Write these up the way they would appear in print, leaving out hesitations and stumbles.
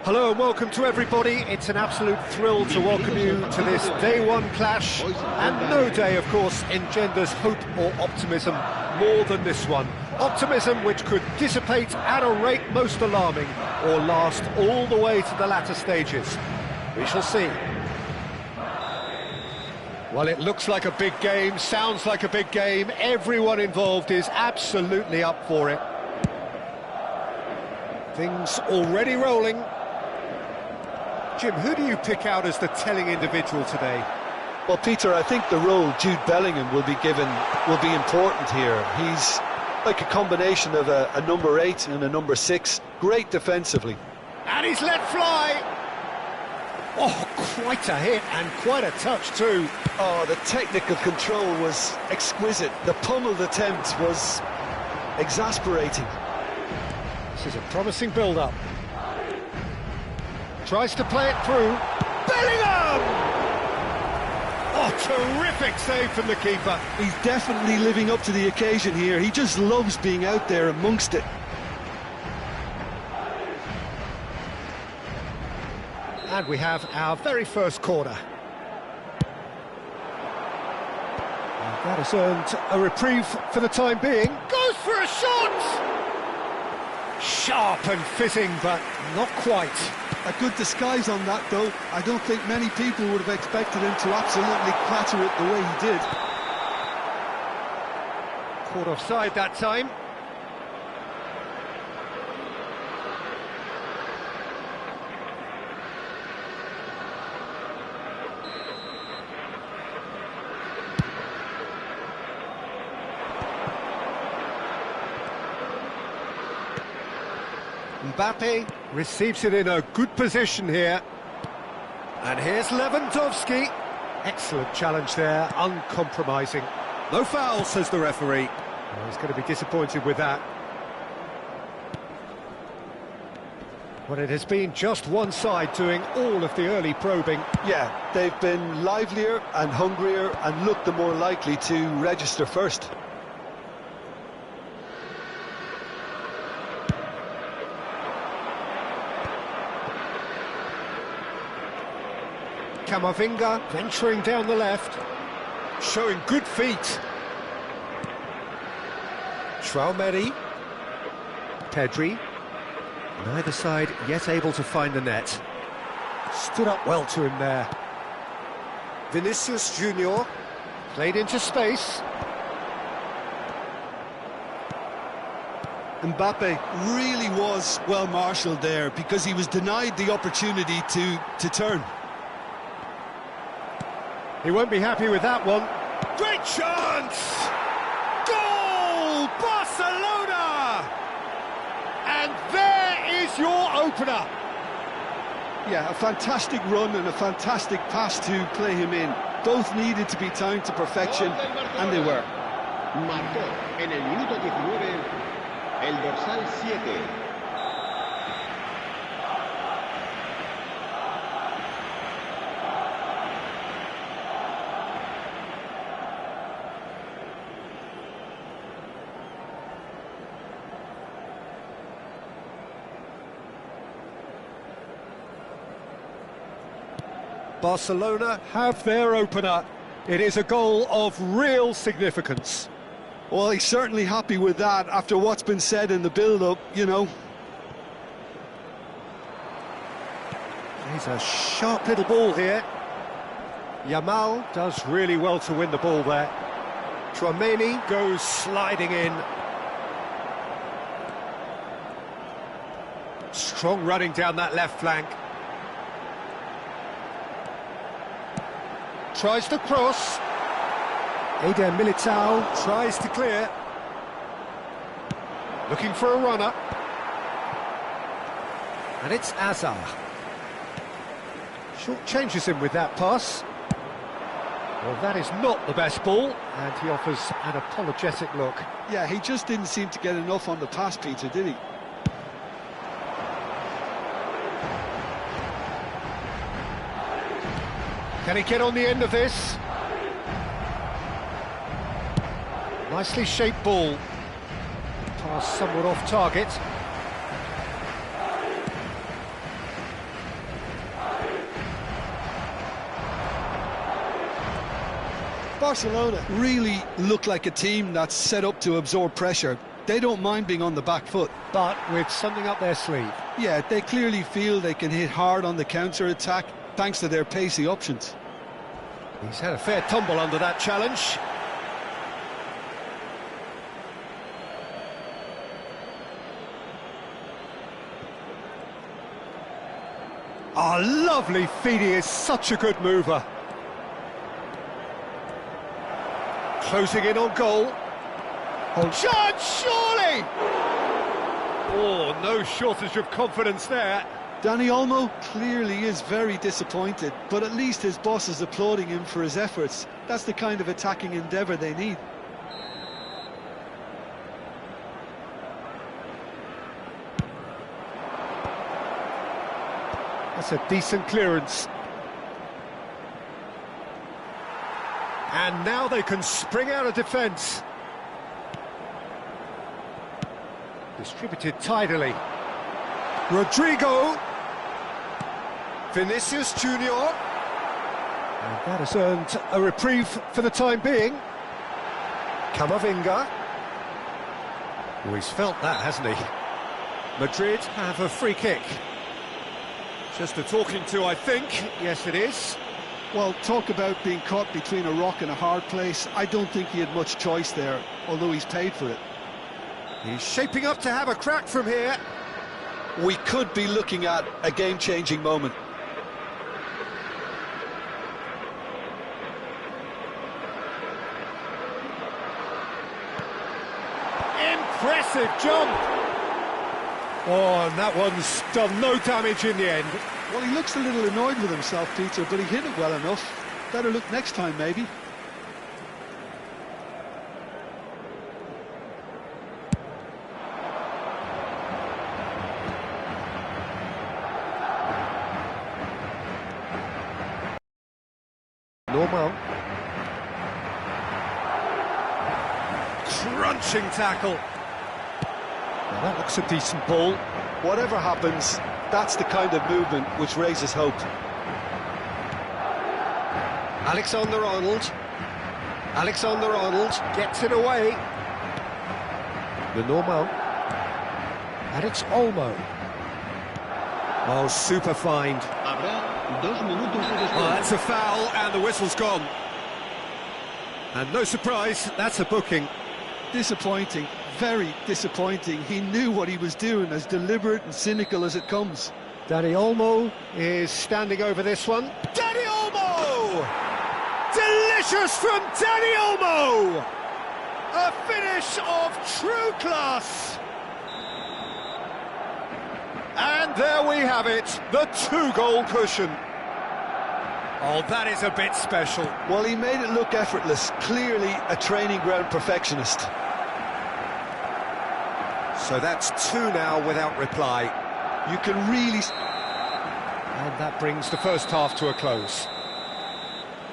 Hello and welcome to everybody. It's an absolute thrill to welcome you to this day one clash, and no day, of course, engenders hope or optimism more than this one. Optimism which could dissipate at a rate most alarming or last all the way to the latter stages. We shall see. Well, it looks like a big game, sounds like a big game. Everyone involved is absolutely up for it. Things already rolling. Jim, who do you pick out as the telling individual today? Well, Peter, I think the role Jude Bellingham will be given will be important here. He's like a combination of a number 8 and a number 6. Great defensively. And he's let fly! Oh, quite a hit and quite a touch too. Oh, the technical control was exquisite. The pummeled attempt was exasperating. This is a promising build-up. Tries to play it through. Bellingham! Oh, terrific save from the keeper. He's definitely living up to the occasion here. He just loves being out there amongst it. And we have our very first corner. And that has earned a reprieve for the time being. Goes for a shot! Sharp and fitting, but not quite. A good disguise on that, though. I don't think many people would have expected him to absolutely clatter it the way he did. Caught offside that time. Mbappe receives it in a good position here. And here's Lewandowski. Excellent challenge there, uncompromising. No foul, says the referee. Well, he's going to be disappointed with that. Well, it has been just one side doing all of the early probing. Yeah, they've been livelier and hungrier and looked the more likely to register first. Camavinga venturing down the left, showing good feet. Traumeri, Pedri, neither side yet able to find the net. Stood up well to him there. Vinicius Junior played into space. Mbappe really was well marshalled there because he was denied the opportunity to turn. He won't be happy with that one. Great chance! Goal! Barcelona! And there is your opener. Yeah, a fantastic run and a fantastic pass to play him in. Both needed to be timed to perfection, and they were. Marcó en el minuto 19 el dorsal 7. Barcelona have their opener. It is a goal of real significance. Well, he's certainly happy with that after what's been said in the build-up, you know. He's a sharp little ball here. Yamal does really well to win the ball there. Traumeni goes sliding in. Strong running down that left flank. Tries to cross. Eder Militao tries to clear. Looking for a runner. And it's Azar. Short changes him with that pass. Well, that is not the best ball, and he offers an apologetic look. Yeah, he just didn't seem to get enough on the pass, Peter, did he? Can he get on the end of this? Nicely shaped ball. Pass somewhat off target. Barcelona really look like a team that's set up to absorb pressure. They don't mind being on the back foot. But with something up their sleeve. Yeah, they clearly feel they can hit hard on the counter-attack thanks to their pacey options. He's had a fair tumble under that challenge. Ah, lovely feed, he is such a good mover. Closing in on goal. Oh, chance, surely! Oh, no shortage of confidence there. Dani Olmo clearly is very disappointed, but at least his boss is applauding him for his efforts. That's the kind of attacking endeavour they need. That's a decent clearance. And now they can spring out of defence. Distributed tidily. Rodrigo. Vinicius Junior. And that has earned a reprieve for the time being. Camavinga. Oh, he's felt that, hasn't he? Madrid have a free kick. Just a talking to, I think. Yes, it is. Well, talk about being caught between a rock and a hard place. I don't think he had much choice there, although he's paid for it. He's shaping up to have a crack from here. We could be looking at a game-changing moment. Impressive jump. Oh, and that one's done no damage in the end. Well, he looks a little annoyed with himself, Peter, but he hit it well enough. Better look next time, maybe. Normal. Crunching tackle. Now that looks a decent ball. Whatever happens, that's the kind of movement which raises hope. Alexander-Arnold. Alexander-Arnold gets it away. The Normal. And it's Olmo. Oh, super find. Habrá 2 minutos de Oh, descuento. that's a foul, and the whistle's gone. And no surprise, that's a booking. Disappointing, very disappointing. He knew what he was doing, as deliberate and cynical as it comes. Dani Olmo is standing over this one. Dani Olmo! Delicious from Dani Olmo! A finish of true class! And there we have it, the 2-goal cushion. Oh, that is a bit special. Well, he made it look effortless, clearly a training ground perfectionist. So that's 2 now without reply. You can really... And that brings the first half to a close.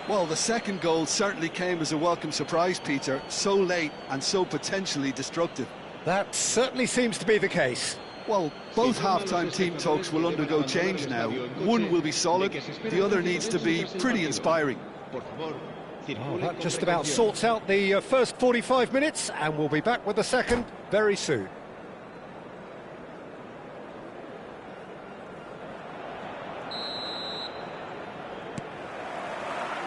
Well, the second goal certainly came as a welcome surprise, Peter. So late and so potentially destructive. That certainly seems to be the case. Well, both half-time team talks will undergo change now. One will be solid, the other needs to be pretty inspiring. Oh, that just about sorts out the first 45 minutes, and we'll be back with the second very soon.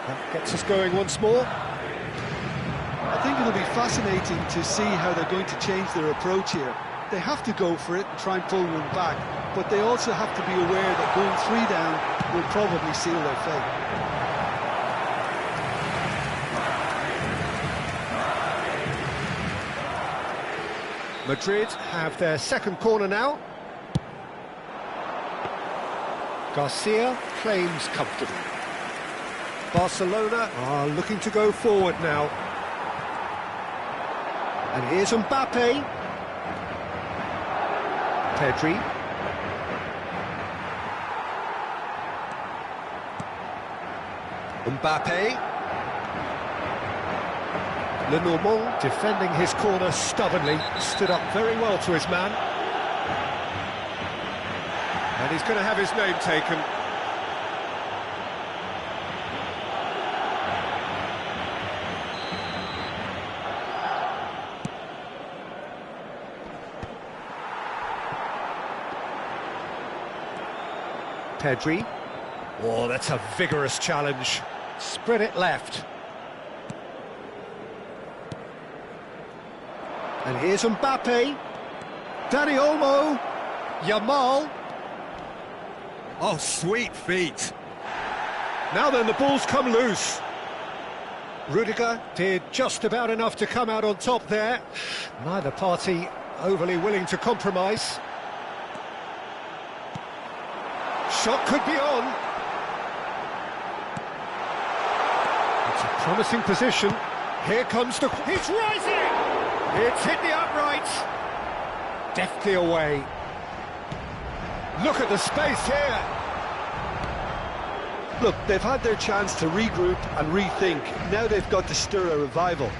That gets us going once more. I think it'll be fascinating to see how they're going to change their approach here. They have to go for it and try and pull one back, but they also have to be aware that going 3 down will probably seal their fate. Madrid have their second corner now. Garcia claims comfortably. Barcelona are looking to go forward now. And here's Mbappe. Pedri. Mbappe. Lenormand defending his corner stubbornly, stood up very well to his man. And he's going to have his name taken. Pedri. Oh, that's a vigorous challenge. Spread it left. And here's Mbappe. Dani Olmo. Yamal. Oh, sweet feet. Now then, the ball's come loose. Rudiger did just about enough to come out on top there. Neither party overly willing to compromise. Shot could be on. It's a promising position. Here comes the... He's rising! It's hit the uprights. Deftly away. Look at the space here. Look, they've had their chance to regroup and rethink. Now they've got to stir a revival.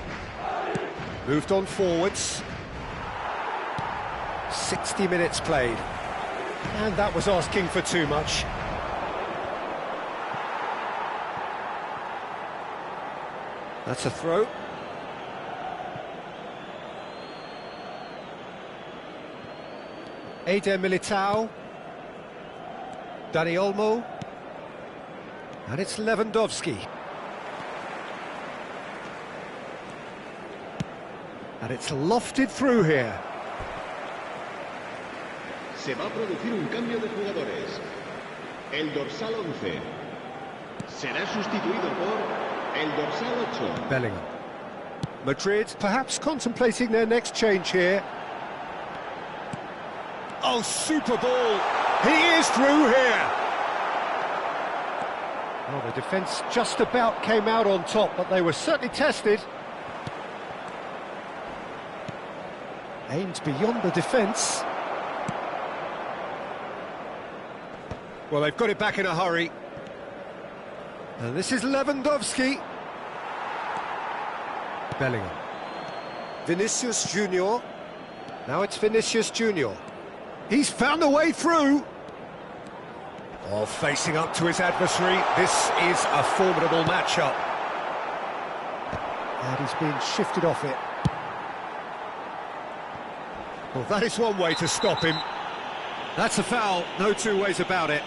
Moved on forwards. 60 minutes played. And that was asking for too much. That's a throw. Eder Militao. Dani Olmo. And it's Lewandowski. And it's lofted through here. Se va a producir un cambio de jugadores. El dorsal 11 será sustituido por el dorsal 8. Bellingham. Madrid perhaps contemplating their next change here. Oh, super ball. He is through here. Well, the defence just about came out on top, but they were certainly tested. Aimed beyond the defence. Well, they've got it back in a hurry. And this is Lewandowski. Bellingham. Vinicius Junior. Now it's Vinicius Junior. He's found a way through. Oh, facing up to his adversary. This is a formidable matchup. And he's being shifted off it. Well, that is one way to stop him. That's a foul, no two ways about it.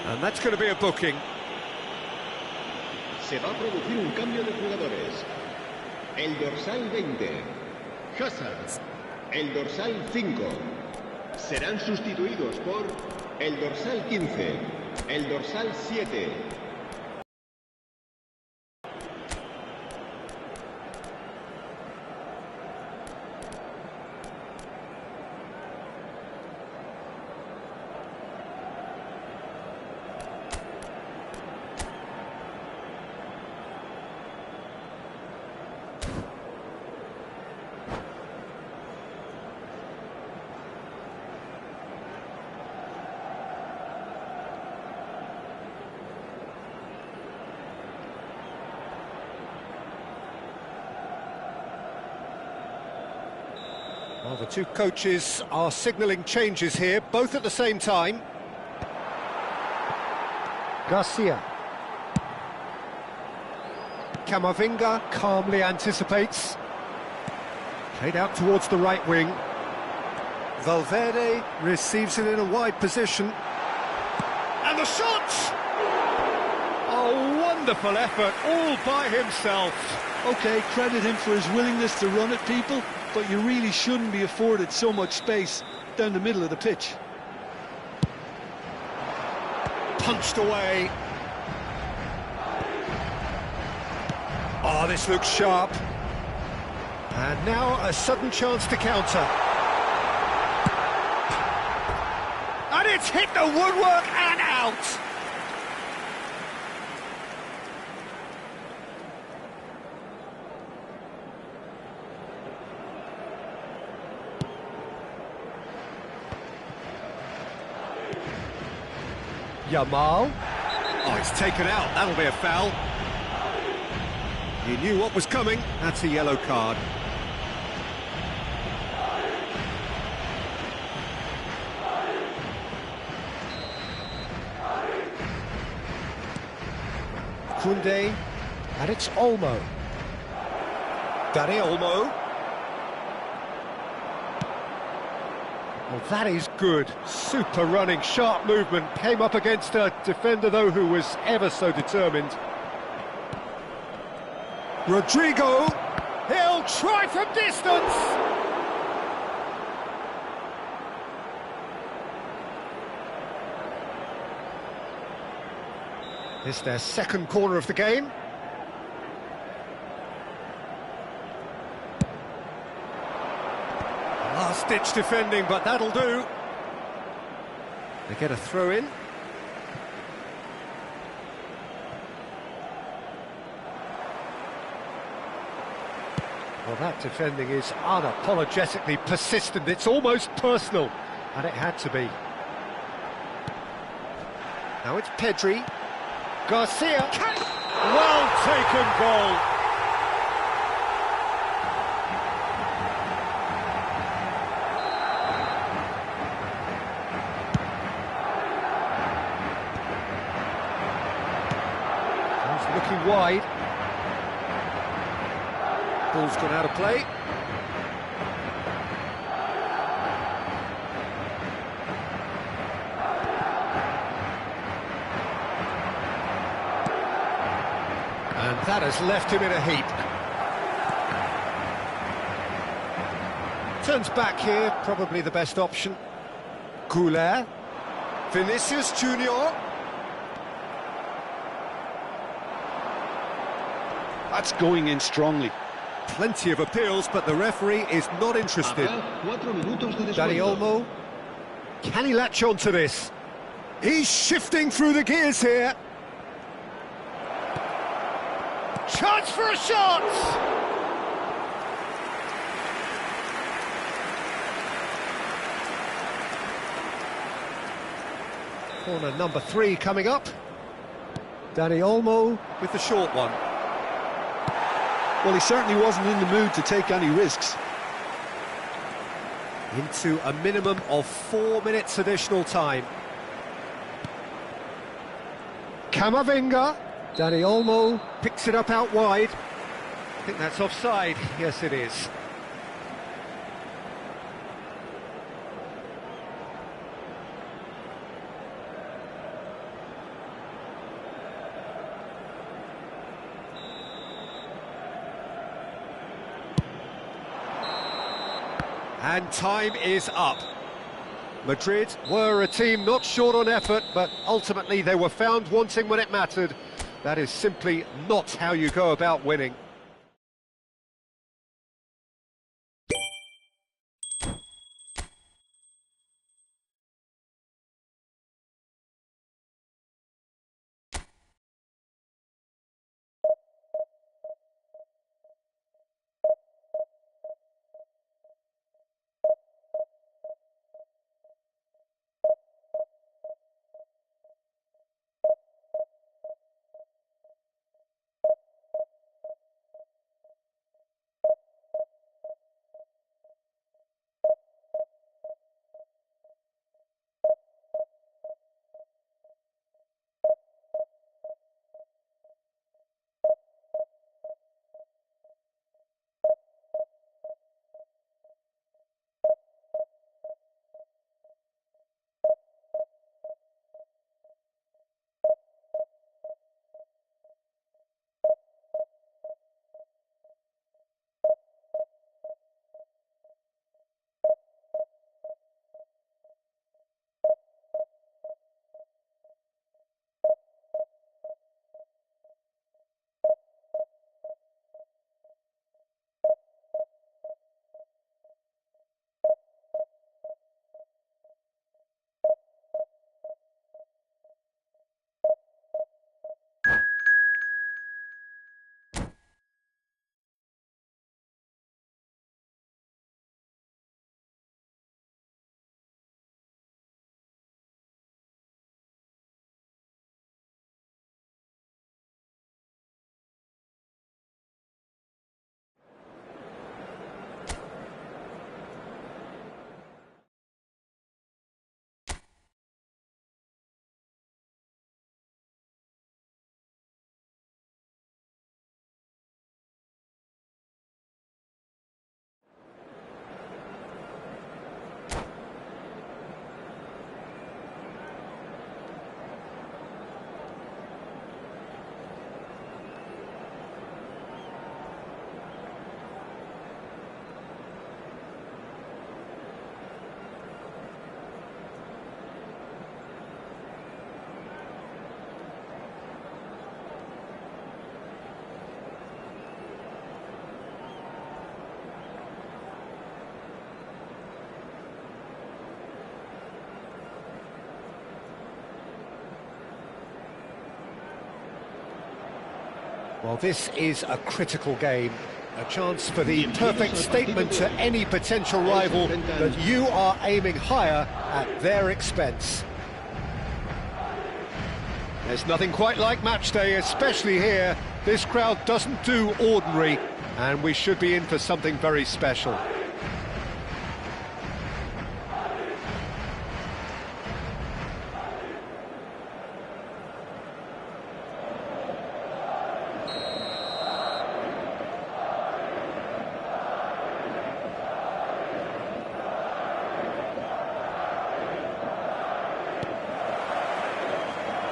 And that's going to be a booking. Se va a producir un cambio de jugadores. El dorsal 20, Hazard. El dorsal 5 serán sustituidos por el dorsal 15, el dorsal 7. Well, the two coaches are signalling changes here, both at the same time. Garcia. Camavinga calmly anticipates. Played out towards the right wing. Valverde receives it in a wide position. And the shot! A wonderful effort, all by himself. OK, credit him for his willingness to run at people, but you really shouldn't be afforded so much space down the middle of the pitch. Punched away. Oh, this looks sharp. And now a sudden chance to counter. And it's hit the woodwork and out. Yamal. Oh, it's taken out. That'll be a foul. He knew what was coming. That's a yellow card. Koundé. And it's Olmo. Dani Olmo. Well, that is good. Super running, sharp movement. Came up against a defender, though, who was ever so determined. Rodrigo. He'll try from distance. It's their second corner of the game. Last-ditch defending, but that'll do. They get a throw in. Well, that defending is unapologetically persistent. It's almost personal, and it had to be. Now it's Pedri. Garcia. Well taken goal. Looking wide. Ball's gone out of play. And that has left him in a heap. Turns back here, probably the best option. Goulet. Vinicius Junior. That's going in strongly. Plenty of appeals, but the referee is not interested. Habrá 4 minutos de Dani descuento. Olmo. Can he latch on to this? He's shifting through the gears here. Chance for a shot! Corner number 3 coming up. Dani Olmo with the short one. Well, he certainly wasn't in the mood to take any risks. Into a minimum of 4 minutes additional time. Camavinga. Dani Olmo picks it up out wide. I think that's offside. Yes, it is. And time is up. Madrid were a team not short on effort, but ultimately they were found wanting when it mattered. That is simply not how you go about winning. Well, this is a critical game, a chance for the perfect statement to any potential rival that you are aiming higher at their expense. There's nothing quite like match day, especially here. This crowd doesn't do ordinary, and we should be in for something very special.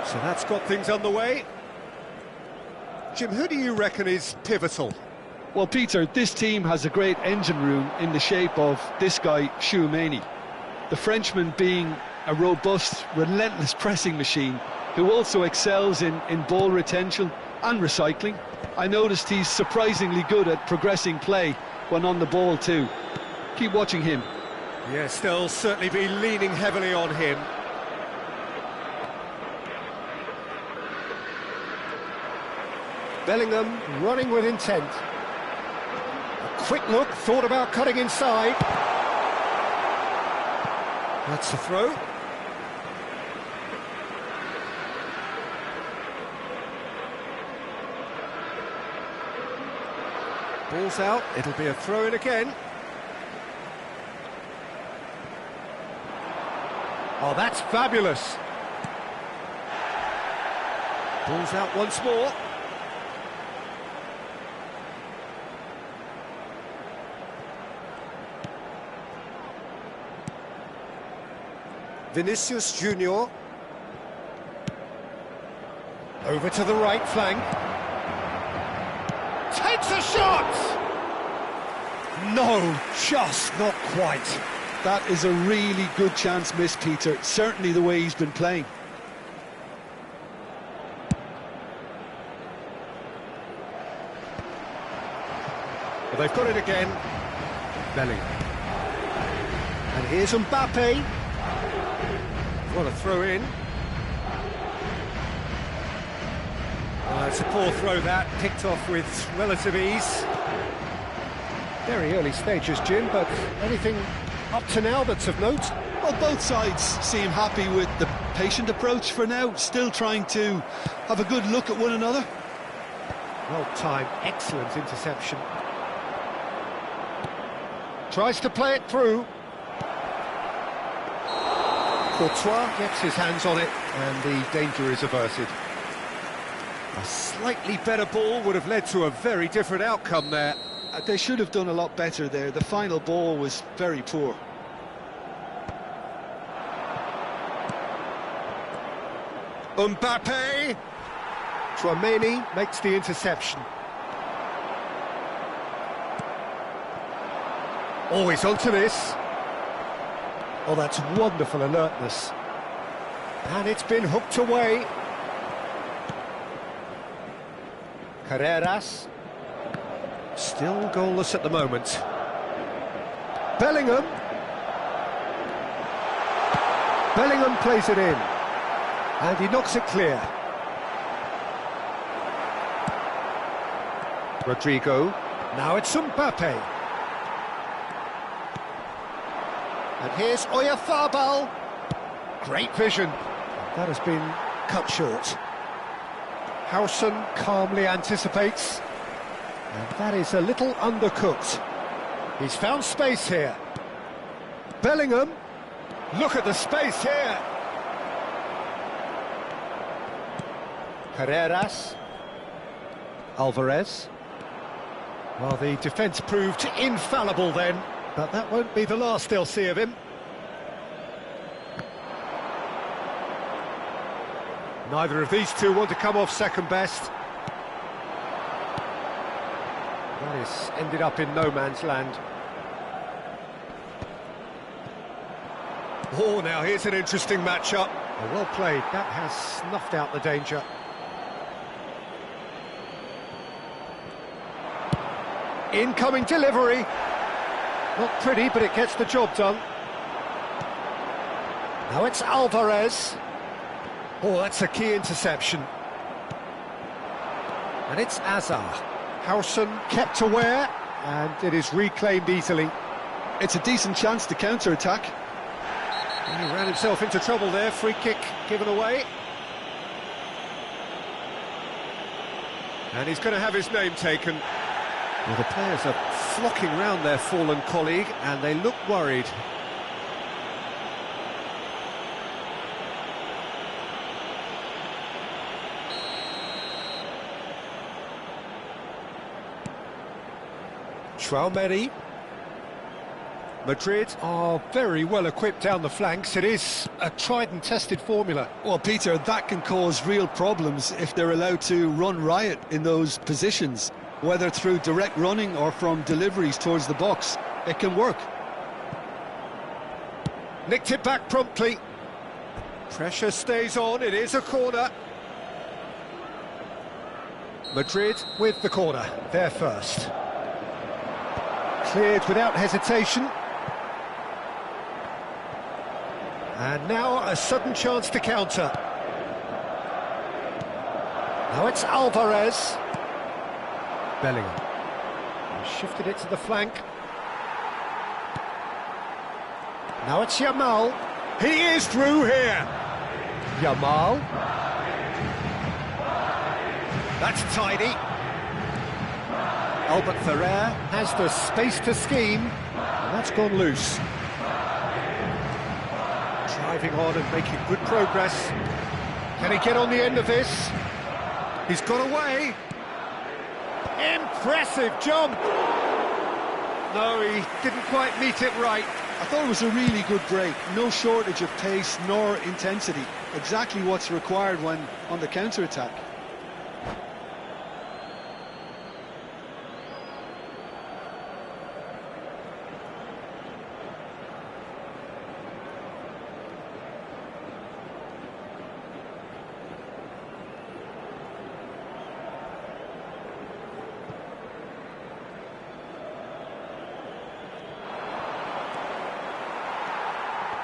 So that's got things underway. Jim, who do you reckon is pivotal? Well, Peter, this team has a great engine room in the shape of this guy, Tchouaméni. The Frenchman being a robust, relentless pressing machine who also excels in ball retention and recycling. I noticed he's surprisingly good at progressing play when on the ball too. Keep watching him. Yes, they'll certainly be leaning heavily on him. Bellingham running with intent. A quick look, thought about cutting inside. That's the throw. Ball's out, it'll be a throw in again. Oh, that's fabulous. Ball's out once more. Vinicius Junior. Over to the right flank. Takes a shot! No, just not quite. That is a really good chance missed, Peter. Certainly the way he's been playing. Well, they've got it again. Bellingham. And here's Mbappe. What a throw in. It's a poor throw that, picked off with relative ease. Very early stages, Jim, but anything up to now that's of note? Well, both sides seem happy with the patient approach for now, still trying to have a good look at one another. Well timed, excellent interception. Tries to play it through. Courtois gets his hands on it, and the danger is averted. A slightly better ball would have led to a very different outcome there. They should have done a lot better there. The final ball was very poor. Mbappe! Tchouaméni makes the interception. Oh, he's onto this. Oh, that's wonderful alertness. And it's been hooked away. Carreras. Still goalless at the moment. Bellingham. Bellingham plays it in. And he knocks it clear. Rodrigo. Now it's Mbappe. And here's Oyarzabal. Great vision. That has been cut short. Howson calmly anticipates. And that is a little undercooked. He's found space here. Bellingham. Look at the space here. Carreras. Alvarez. Well, the defence proved infallible then, but that won't be the last they'll see of him. Neither of these two want to come off second best. That is ended up in no man's land. Oh, now here's an interesting matchup. Oh, well played, that has snuffed out the danger. Incoming delivery. Not pretty, but it gets the job done. Now it's Alvarez. Oh, that's a key interception. And it's Azar. Howson kept aware, and it is reclaimed easily. It's a decent chance to counter-attack. He ran himself into trouble there, free kick given away. And he's going to have his name taken. Well, the players are flocking round their fallen colleague, and they look worried. Tchouaméni. Madrid are very well equipped down the flanks. It is a tried and tested formula. Well, Peter, that can cause real problems if they're allowed to run riot in those positions, whether through direct running or from deliveries towards the box. It can work. Nicked it back promptly. Pressure stays on, it is a corner. Madrid with the corner, there first. Cleared without hesitation. And now a sudden chance to counter. Now it's Alvarez. Bellingham. He shifted it to the flank. Now it's Yamal. He is through here. Yamal. That's tidy. Albert Ferrer has the space to scheme, and that's gone loose. Driving on and making good progress. Can he get on the end of this? He's got away. Impressive jump. No, he didn't quite meet it right. I thought it was a really good break. No shortage of pace nor intensity. Exactly what's required when on the counter-attack.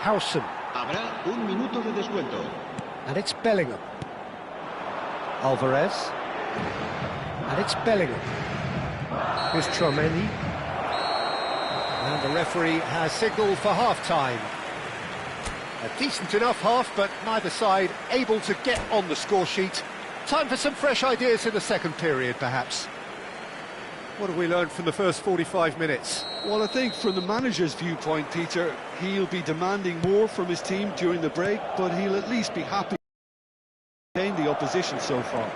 Howson. Habrá un minuto de descuento. And it's Bellingham. Alvarez. And it's Bellingham. Here's Tchouaméni. And the referee has signalled for half-time. A decent enough half, but neither side able to get on the score sheet. Time for some fresh ideas in the second period, perhaps. What have we learned from the first 45 minutes? Well, I think from the manager's viewpoint, Peter, he'll be demanding more from his team during the break, but he'll at least be happy to maintain the opposition so far.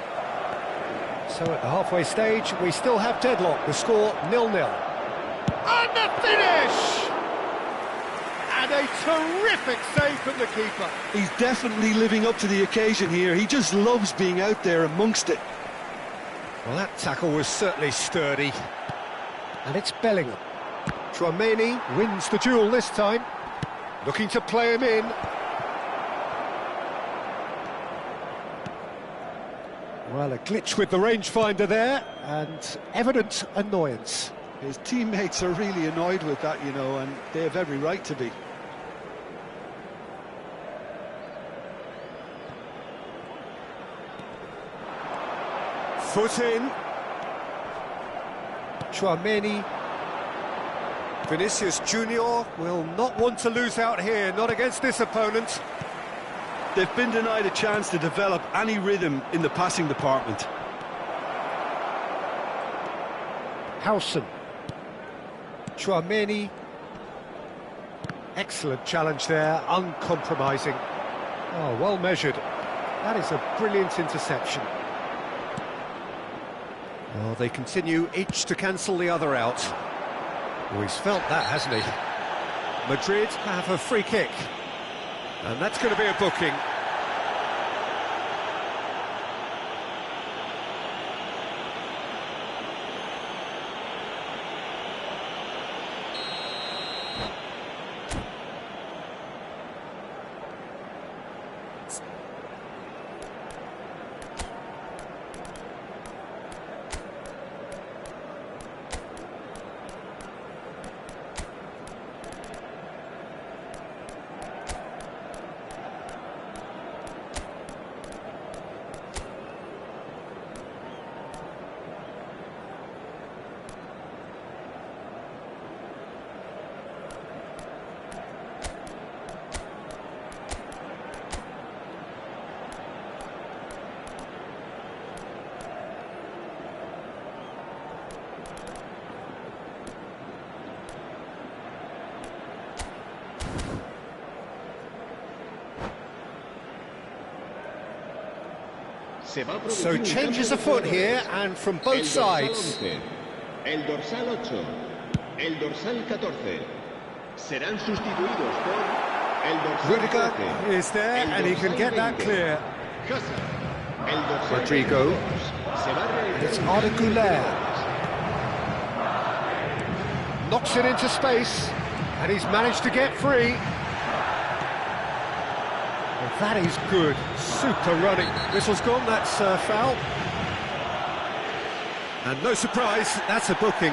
So at the halfway stage, we still have deadlock. The score 0-0. And the finish! And a terrific save from the keeper. He's definitely living up to the occasion here. He just loves being out there amongst it. Well, that tackle was certainly sturdy. And it's Bellingham. Tchouaméni wins the duel this time. Looking to play him in. Well, a glitch with the rangefinder there, and evident annoyance. His teammates are really annoyed with that, you know, and they have every right to be. Foot in. Tchouaméni. Vinicius Junior will not want to lose out here, not against this opponent. They've been denied a chance to develop any rhythm in the passing department. Howson. Tchouaméni. Excellent challenge there, uncompromising. Oh, well measured. That is a brilliant interception. Well, they continue each to cancel the other out. Oh, he's felt that, hasn't he? Madrid have a free kick. And that's going to be a booking. So changes afoot here, and from both sides. El dorsal 8, el dorsal 14. serán sustituidos por el dorsal Rudiger 13, is there, el and he can dorsal get that 20, clear. Hazard, el dorsal Rodrigo. 22, se va a realizar It's un Arda cambio de Güler. jugadores. Knocks it into space, and he's managed to get free. Well, that is good, super running. Whistle's gone, that's foul. And no surprise, that's a booking.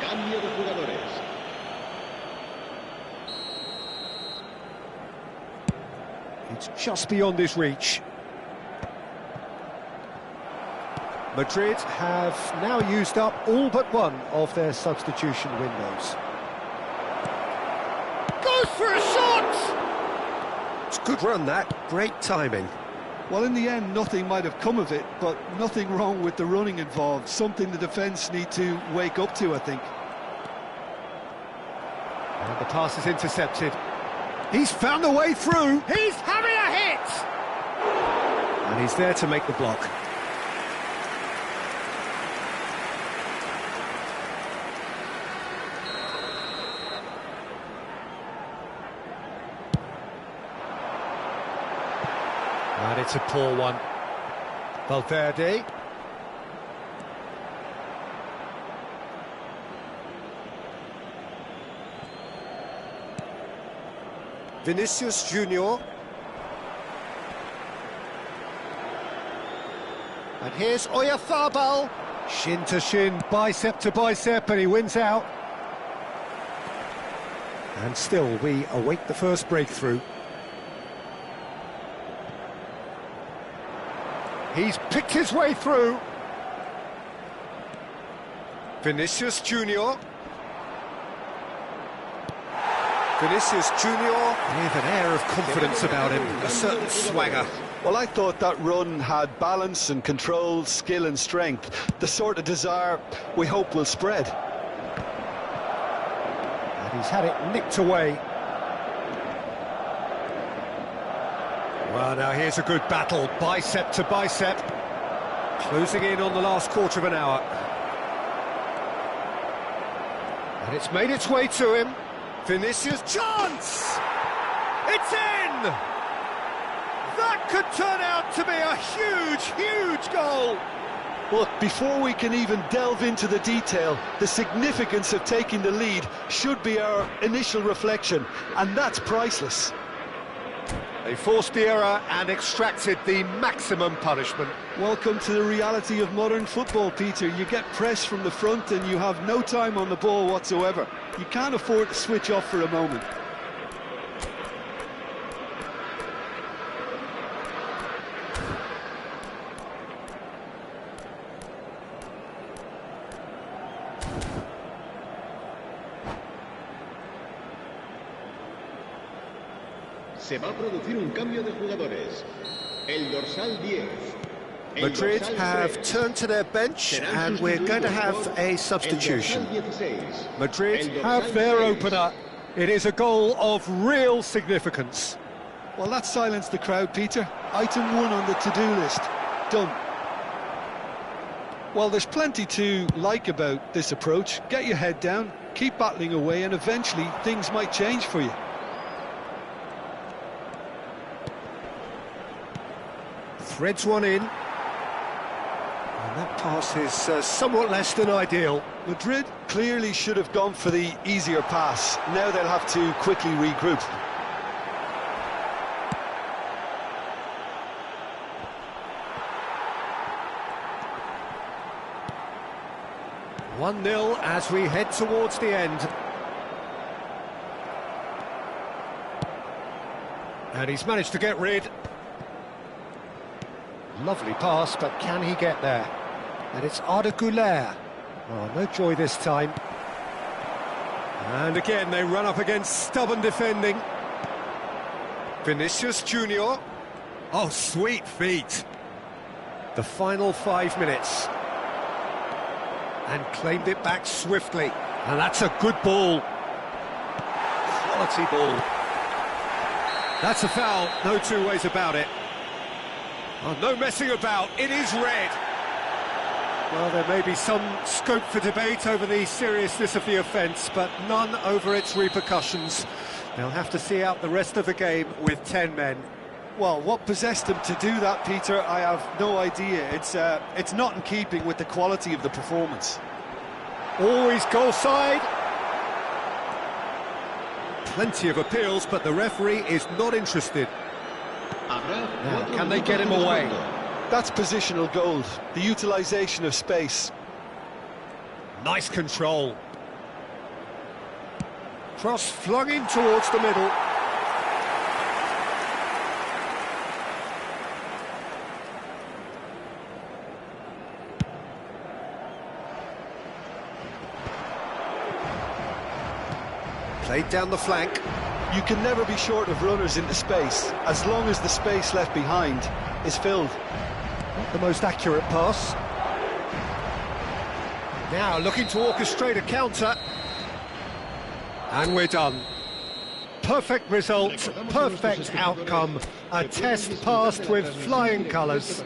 Cambio de jugadores. It's just beyond his reach. Madrid have now used up all but one of their substitution windows. Goes for a shot! It's a good run, that. Great timing. Well, in the end, nothing might have come of it, but nothing wrong with the running involved. Something the defence need to wake up to, I think. And the pass is intercepted. He's found a way through. He's having a hit! And he's there to make the block. And it's a poor one. Valverde. Vinicius Junior. And here's Oyarzabal. Shin to shin, bicep to bicep, and he wins out. And still, we await the first breakthrough. He's picked his way through. Vinicius Junior. Vinicius Junior with an air of confidence about him, a certain swagger. Well, I thought that run had balance and control, skill and strength, the sort of desire we hope will spread. And he's had it nicked away. Well, now here's a good battle, bicep to bicep. Closing in on the last quarter of an hour. And it's made its way to him. Vinicius, chance! It's in! That could turn out to be a huge, huge goal! Look, before we can even delve into the detail, the significance of taking the lead should be our initial reflection, and that's priceless. They forced the error and extracted the maximum punishment. Welcome to the reality of modern football, Peter. You get press from the front and you have no time on the ball whatsoever. You can't afford to switch off for a moment. Se va a producir un cambio de jugadores. El dorsal 10. el Madrid dorsal have 3, turned to their bench serán and we're going to have sustituidos por a el substitution. dorsal 16, Madrid el dorsal have their 6. opener. It is a goal of real significance. Well, that silenced the crowd, Peter. Item 1 on the to-do list. Done. Well, there's plenty to like about this approach. Get your head down, keep battling away, and eventually things might change for you. Threads one in. And that pass is somewhat less than ideal. Madrid clearly should have gone for the easier pass. Now they'll have to quickly regroup. One 0 as we head towards the end. And he's managed to get rid. Lovely pass, but can he get there? And it's Arda Güler. Oh, no joy this time. And again, they run up against stubborn defending. Vinicius Junior. Oh, sweet feet. The final 5 minutes. And claimed it back swiftly. And that's a good ball. Quality ball. That's a foul, no two ways about it. Oh, no messing about, it is red. Well, there may be some scope for debate over the seriousness of the offence, but none over its repercussions. They'll have to see out the rest of the game with 10 men. Well, what possessed him to do that, Peter, I have no idea. It's not in keeping with the quality of the performance. Always goal side. Plenty of appeals, but the referee is not interested. Now, can they get him away? That's positional goal, the utilisation of space. Nice control. Cross flung in towards the middle. Played down the flank. You can never be short of runners into space, as long as the space left behind is filled. Not the most accurate pass. Now looking to orchestrate a counter. And we're done. Perfect result, perfect outcome. A test passed with flying colours.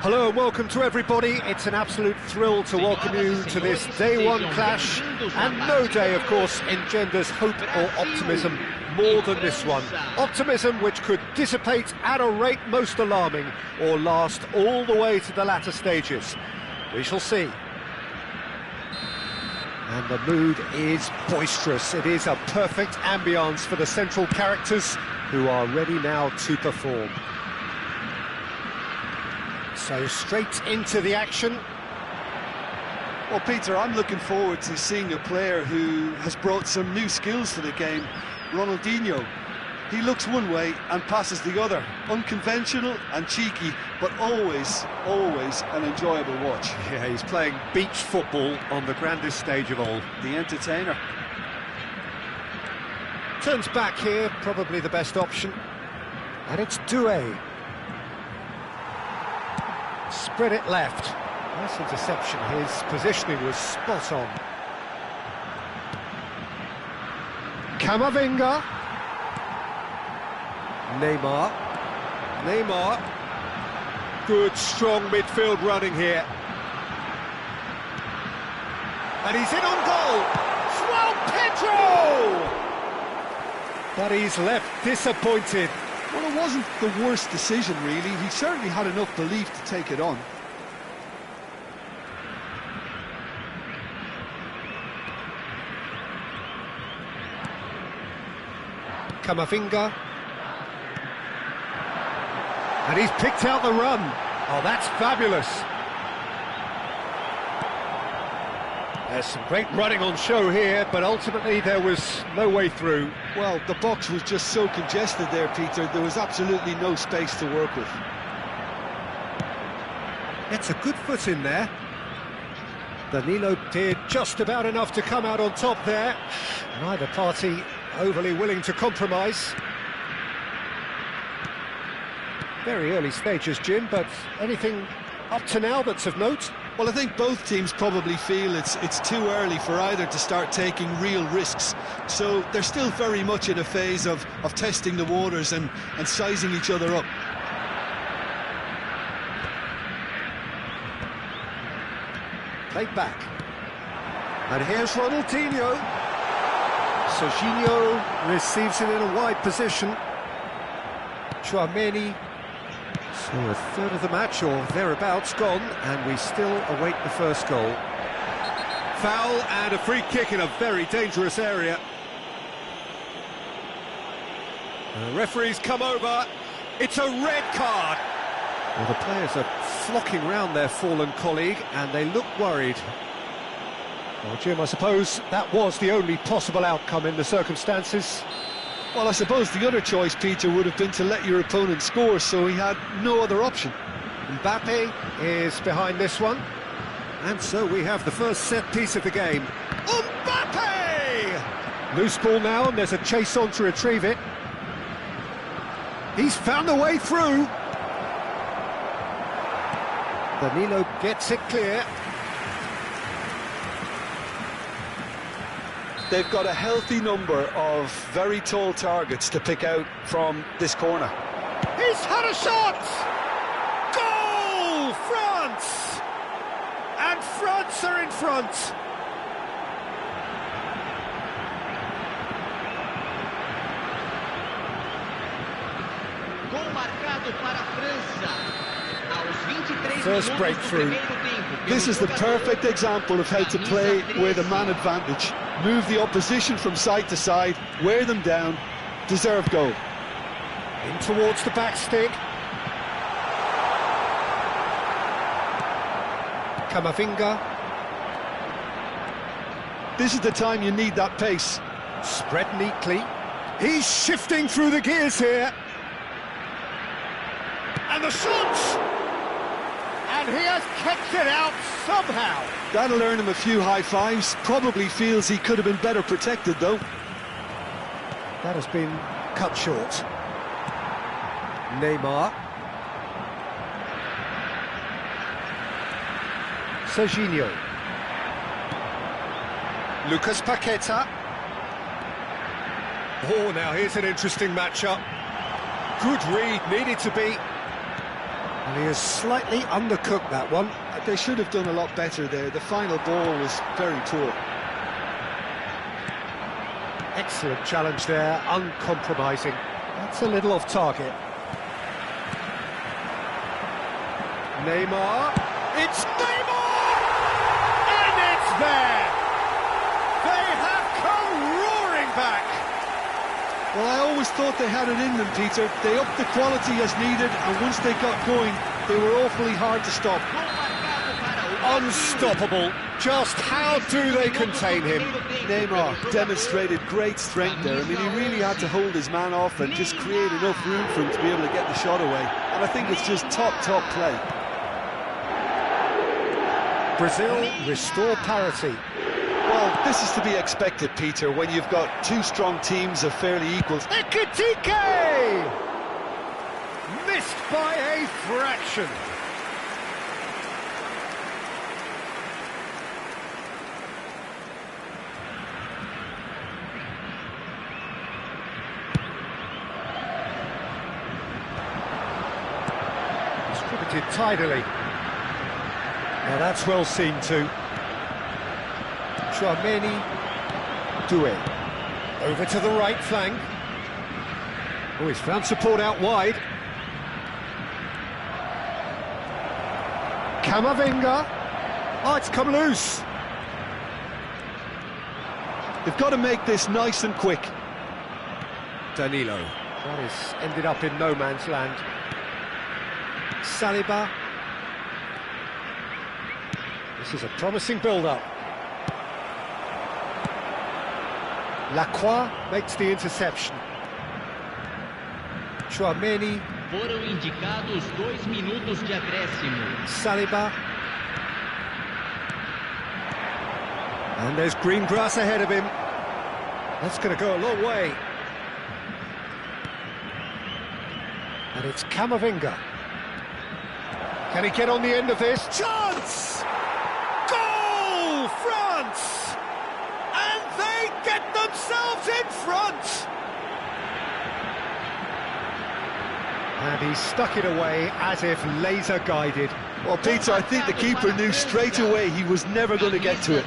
Hello and welcome to everybody. It's an absolute thrill to welcome you to this day one clash, and no day, of course, engenders hope or optimism more than this one. Optimism which could dissipate at a rate most alarming or last all the way to the latter stages. We shall see. And the mood is boisterous. It is a perfect ambience for the central characters who are ready now to perform. So straight into the action. Well, Peter, I'm looking forward to seeing a player who has brought some new skills to the game. Ronaldinho. He looks one way and passes the other. Unconventional and cheeky, but always an enjoyable watch. Yeah, he's playing beach football on the grandest stage of all. The entertainer. Turns back here, probably the best option. And it's Doué. Spread it left. Nice interception. His positioning was spot on. Camavinga. Neymar. Good, strong midfield running here. And he's in on goal. João Pedro! But he's left disappointed. Well, it wasn't the worst decision, really. He certainly had enough belief to take it on. Camavinga. And he's picked out the run. Oh, that's fabulous. There's some great running on show here, but ultimately there was no way through. Well, the box was just so congested there, Peter. There was absolutely no space to work with. It's a good foot in there. Danilo did just about enough to come out on top there. Neither party overly willing to compromise. Very early stages, Jim, but anything up to now that's of note? Well, I think both teams probably feel it's too early for either to start taking real risks. So they're still very much in a phase of testing the waters and sizing each other up. Played back. And here's Ronaldinho. Serginho receives it in a wide position. Tchouaméni. So a third of the match, or thereabouts, gone, and we still await the first goal. Foul and a free kick in a very dangerous area. The referee's come over. It's a red card. Well, the players are flocking round their fallen colleague, and they look worried. Well, Jim, I suppose that was the only possible outcome in the circumstances. Well, I suppose the other choice, Peter, would have been to let your opponent score, so he had no other option. Mbappe is behind this one. And so we have the first set piece of the game. Mbappe! Loose ball now, and there's a chase on to retrieve it. He's found a way through. Danilo gets it clear. They've got a healthy number of very tall targets to pick out from this corner. He's had a shot! Goal! France! And France are in front. Gol marcado para a França. First breakthrough. This is the perfect example of how to play with a man advantage. Move the opposition from side to side, wear them down, deserve goal. In towards the back stick. Camavinga. This is the time you need that pace. Spread neatly. He's shifting through the gears here. And the shot! And he has kicked it out somehow. That'll earn him a few high fives. Probably feels he could have been better protected, though. That has been cut short. Neymar. Serginho. Lucas Paqueta. Oh, now here's an interesting matchup. Good read, needed to be. And he has slightly undercooked that one. They should have done a lot better there. The final ball was very poor. Excellent challenge there, uncompromising. That's a little off target. Neymar. It's Neymar! And it's there! They have come roaring back! Well, I always thought they had it in them, Peter. They upped the quality as needed, and once they got going, they were awfully hard to stop. Unstoppable. Just how do they contain him? Neymar demonstrated great strength there. I mean, he really had to hold his man off and just create enough room for him to be able to get the shot away. And I think it's just top play. Brazil restore parity. Well, this is to be expected, Peter, when you've got two strong teams of fairly equals. Ekitike! Missed by a fraction. Distributed tidily. Now that's well seen too. Tchouaméni, Doué. Over to the right flank. Oh, he's found support out wide. Camavinga. Oh, it's come loose. They've got to make this nice and quick. Danilo. That has ended up in no man's land. Saliba. This is a promising build-up. Lacroix makes the interception. Chouameni. Foram indicados 2 minutos de acréscimo. Saliba. And there's green grass ahead of him. That's going to go a long way. And it's Camavinga. Can he get on the end of this? Chance! Goal! France! And they get themselves in front! And he stuck it away as if laser guided. Well, Peter, I think the keeper knew straight away he was never going to get to it.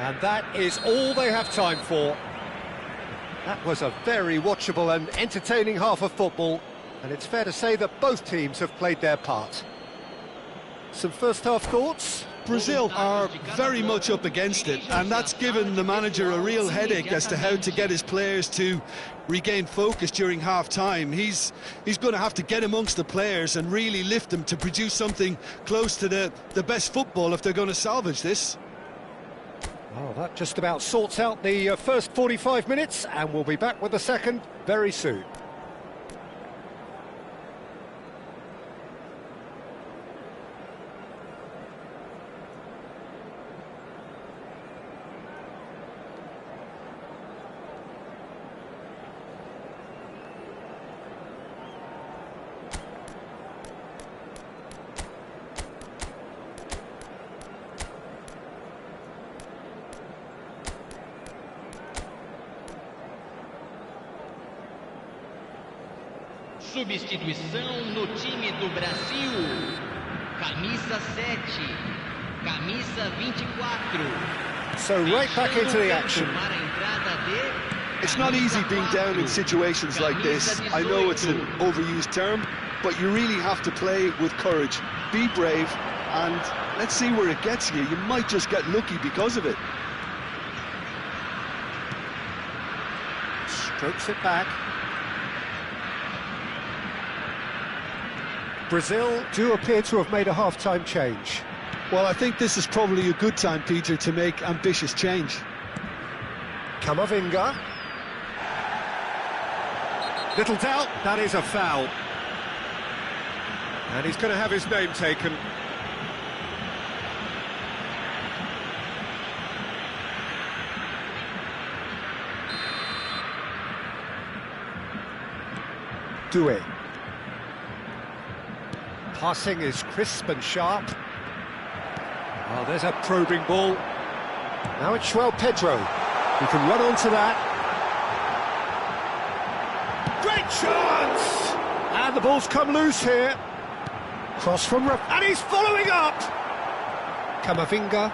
And that is all they have time for. That was a very watchable and entertaining half of football, and it's fair to say that both teams have played their part. Some first-half thoughts? Brazil are very much up against it, and that's given the manager a real headache as to how to get his players to regain focus during half-time. He's going to have to get amongst the players and really lift them to produce something close to the best football if they're going to salvage this. Oh, that just about sorts out the first 45 minutes, and we'll be back with the second very soon. Substituição no time do Brasil. Camisa 7, camisa 24. So right back into the action. It's not easy being down in situations like this. I know it's an overused term, but you really have to play with courage. Be brave, and let's see where it gets you. You might just get lucky because of it. Strokes it back. Brazil do appear to have made a half-time change. Well, I think this is probably a good time, Peter, to make ambitious change. Camavinga. Little doubt, that is a foul. And he's going to have his name taken. Doué. Passing is crisp and sharp. Oh, there's a probing ball. Now it's João Pedro. He can run onto that. Great chance! And the ball's come loose here. Cross from... And he's following up! Camavinga.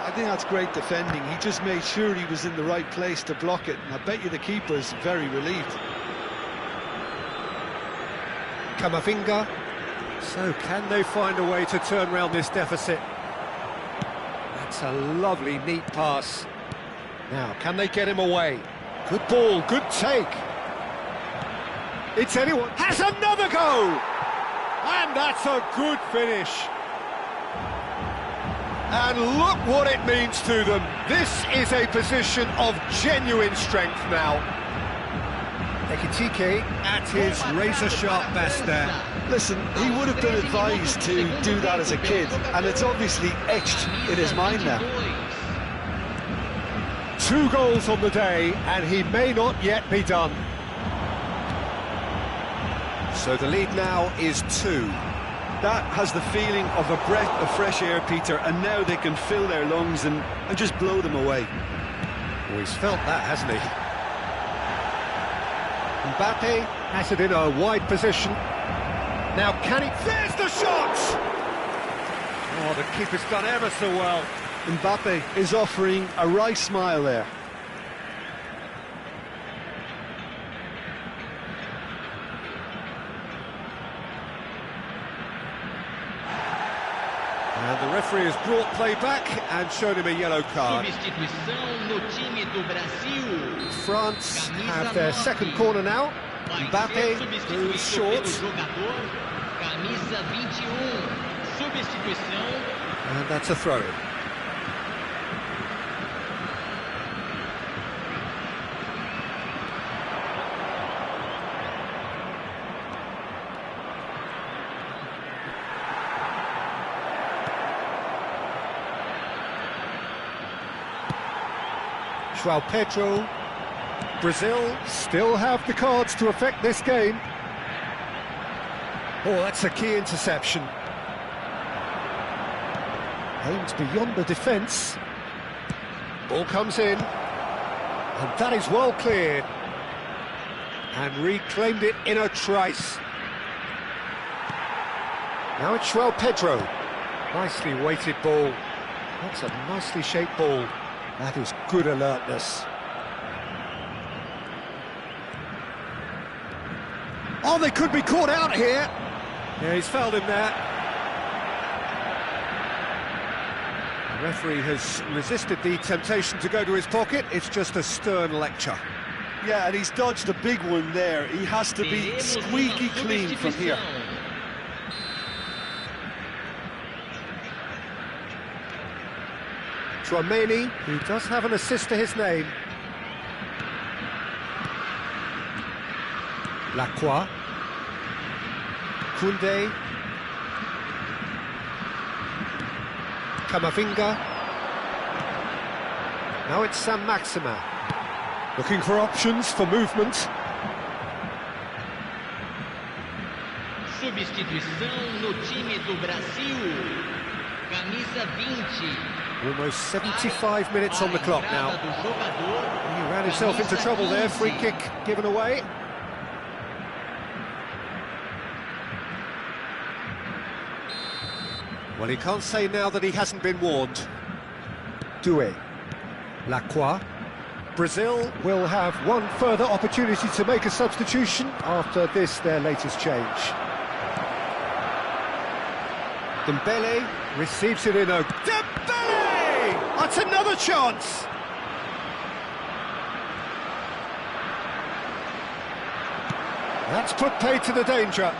I think that's great defending. He just made sure he was in the right place to block it. And I bet you the keeper's very relieved. Camavinga. So can they find a way to turn around this deficit? That's a lovely, neat pass. Now, can they get him away? Good ball, good take. It's anyone. Has another go! And that's a good finish. And look what it means to them. This is a position of genuine strength now. Ekitike at his razor-sharp best there. Listen, he would have been advised to do that as a kid, and it's obviously etched in his mind now. 2 goals on the day, and he may not yet be done. So the lead now is 2. That has the feeling of a breath of fresh air, Peter, and now they can fill their lungs and just blow them away. Well, he's felt that, hasn't he? Mbappe has it in a wide position. Now can he... There's the shot! Oh, the keeper's done ever so well. Mbappe is offering a wry smile there. And the referee has brought play back and shown him a yellow card. Substituição no time do Brasil. France have their second corner now. Mbappe moves short. Camisa 21. Substituição. And that's a throw. João Pedro. Brazil still have the cards to affect this game. Oh, that's a key interception. Aimed beyond the defence. Ball comes in. And that is well cleared. And reclaimed it in a trice. Now it's João Pedro. Nicely weighted ball. That's a nicely shaped ball. That is good alertness. Oh, they could be caught out here. Yeah, he's fouled him there. The referee has resisted the temptation to go to his pocket. It's just a stern lecture. Yeah, and he's dodged a big one there. He has to be squeaky clean from here. Tchouaméni, who does have an assist to his name. Lacroix. Koundé. Camavinga. Now it's Saint-Maximin. Looking for options for movement. Substituição no time do Brasil. Camisa 20. Almost 75 minutes on the clock now. He ran himself into trouble there. Free kick given away. Well, he can't say now that he hasn't been warned. Doué. Lacroix. Brazil will have one further opportunity to make a substitution after this, their latest change. Dembele receives it in a... Dembele! That's another chance! That's put paid to the danger.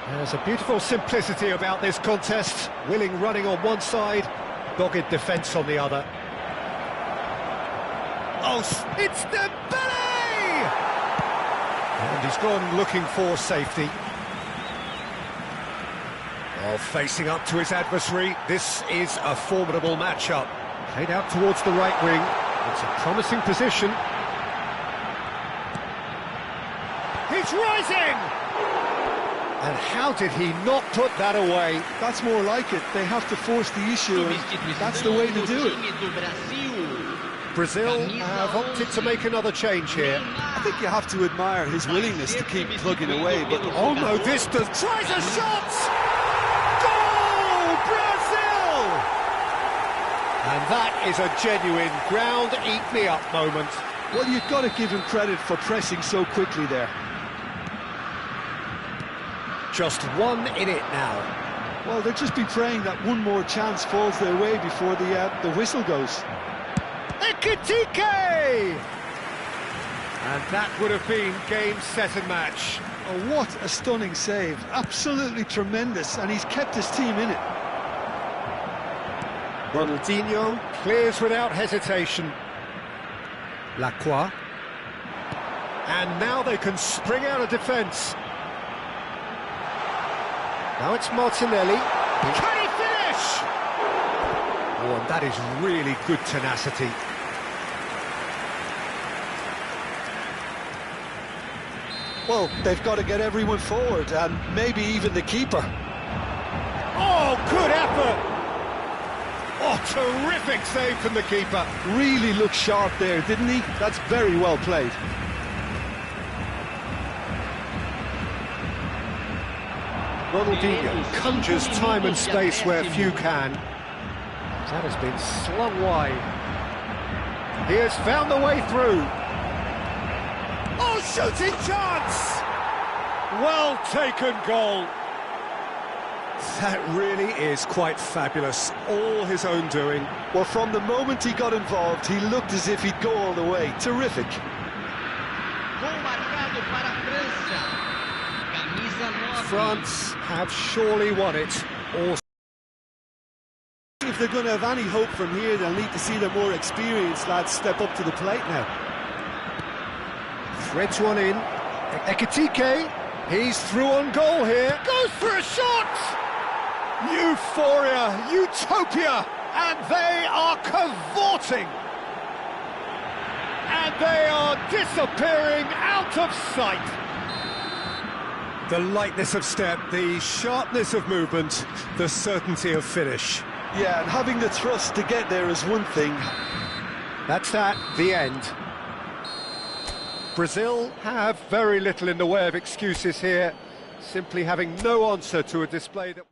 There's a beautiful simplicity about this contest. Willing running on one side, dogged defence on the other. Oh, it's Dembele! And he's gone looking for safety. Oh, facing up to his adversary, this is a formidable matchup. Played out towards the right wing. It's a promising position. He's rising! And how did he not put that away? That's more like it. They have to force the issue, and that's the way to do it. Brazil have opted to make another change here. I think you have to admire his willingness to keep plugging away, but... Oh no, this does... Tries a shot! Goal! Brazil! And that is a genuine ground-eat-me-up moment. Well, you've got to give him credit for pressing so quickly there. Just one in it now. Well, they'll just be praying that one more chance falls their way before the whistle goes. Ekitike! And that would have been game, set and match. Oh, what a stunning save. Absolutely tremendous, and he's kept his team in it. Ronaldinho clears without hesitation. Lacroix. And now they can spring out of defence. Now it's Martinelli. Can he finish? Oh, and that is really good tenacity. Well, they've got to get everyone forward, and maybe even the keeper. Oh, good effort! Oh, terrific save from the keeper. Really looked sharp there, didn't he? That's very well played. Ronaldinho conjures time and space where few can. That has been slung wide. He has found the way through. Oh, shooting chance! Well taken goal. That really is quite fabulous. All his own doing. Well, from the moment he got involved, he looked as if he'd go all the way. Terrific. Gol marcado para a França. Camisa 9. France have surely won it. Or If they're going to have any hope from here, they'll need to see the more experienced lads step up to the plate now. threads one in. Ekitike, he's through on goal here. Goes for a shot! Euphoria, utopia, and they are cavorting. And they are disappearing out of sight. The lightness of step, the sharpness of movement, the certainty of finish. Yeah, and having the thrust to get there is one thing. That's that, the end. Brazil have very little in the way of excuses here, simply having no answer to a display that...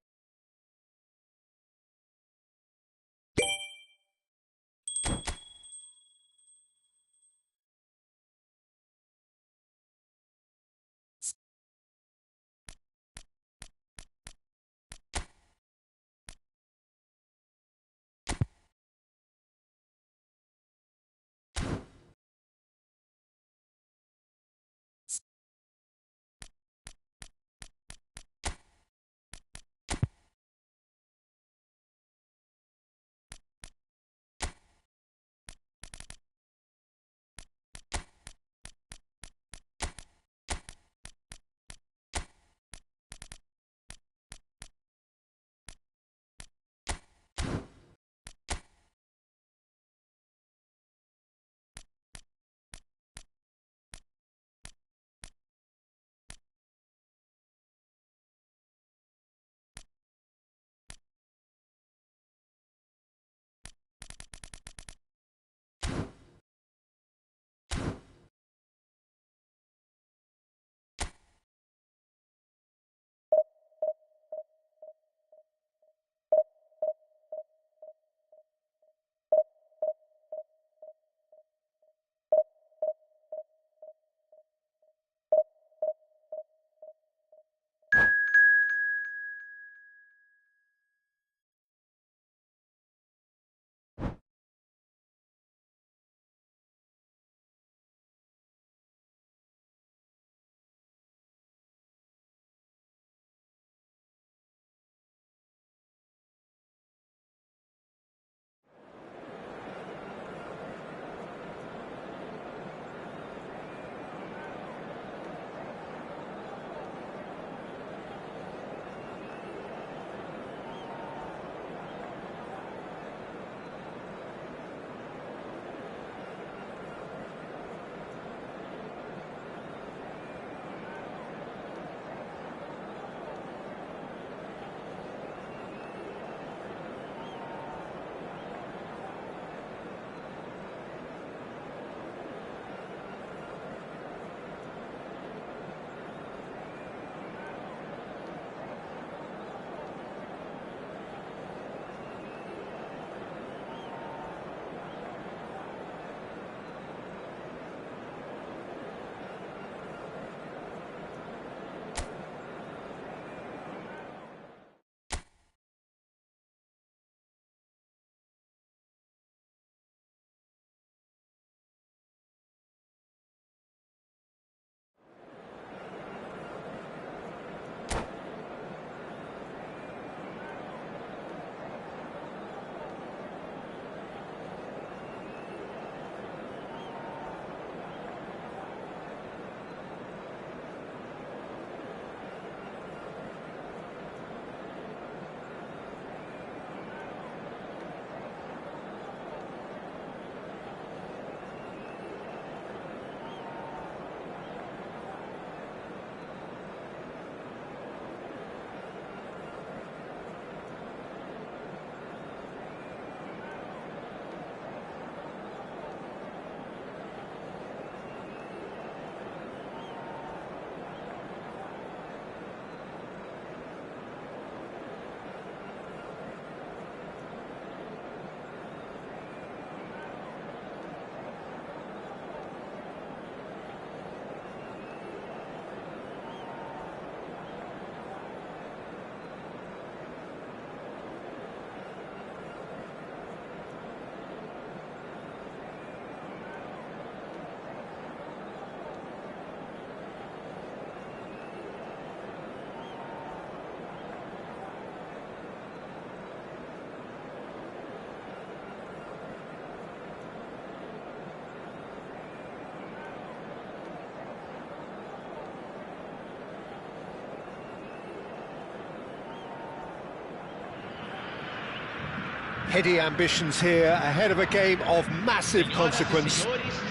Heady ambitions here, ahead of a game of massive consequence.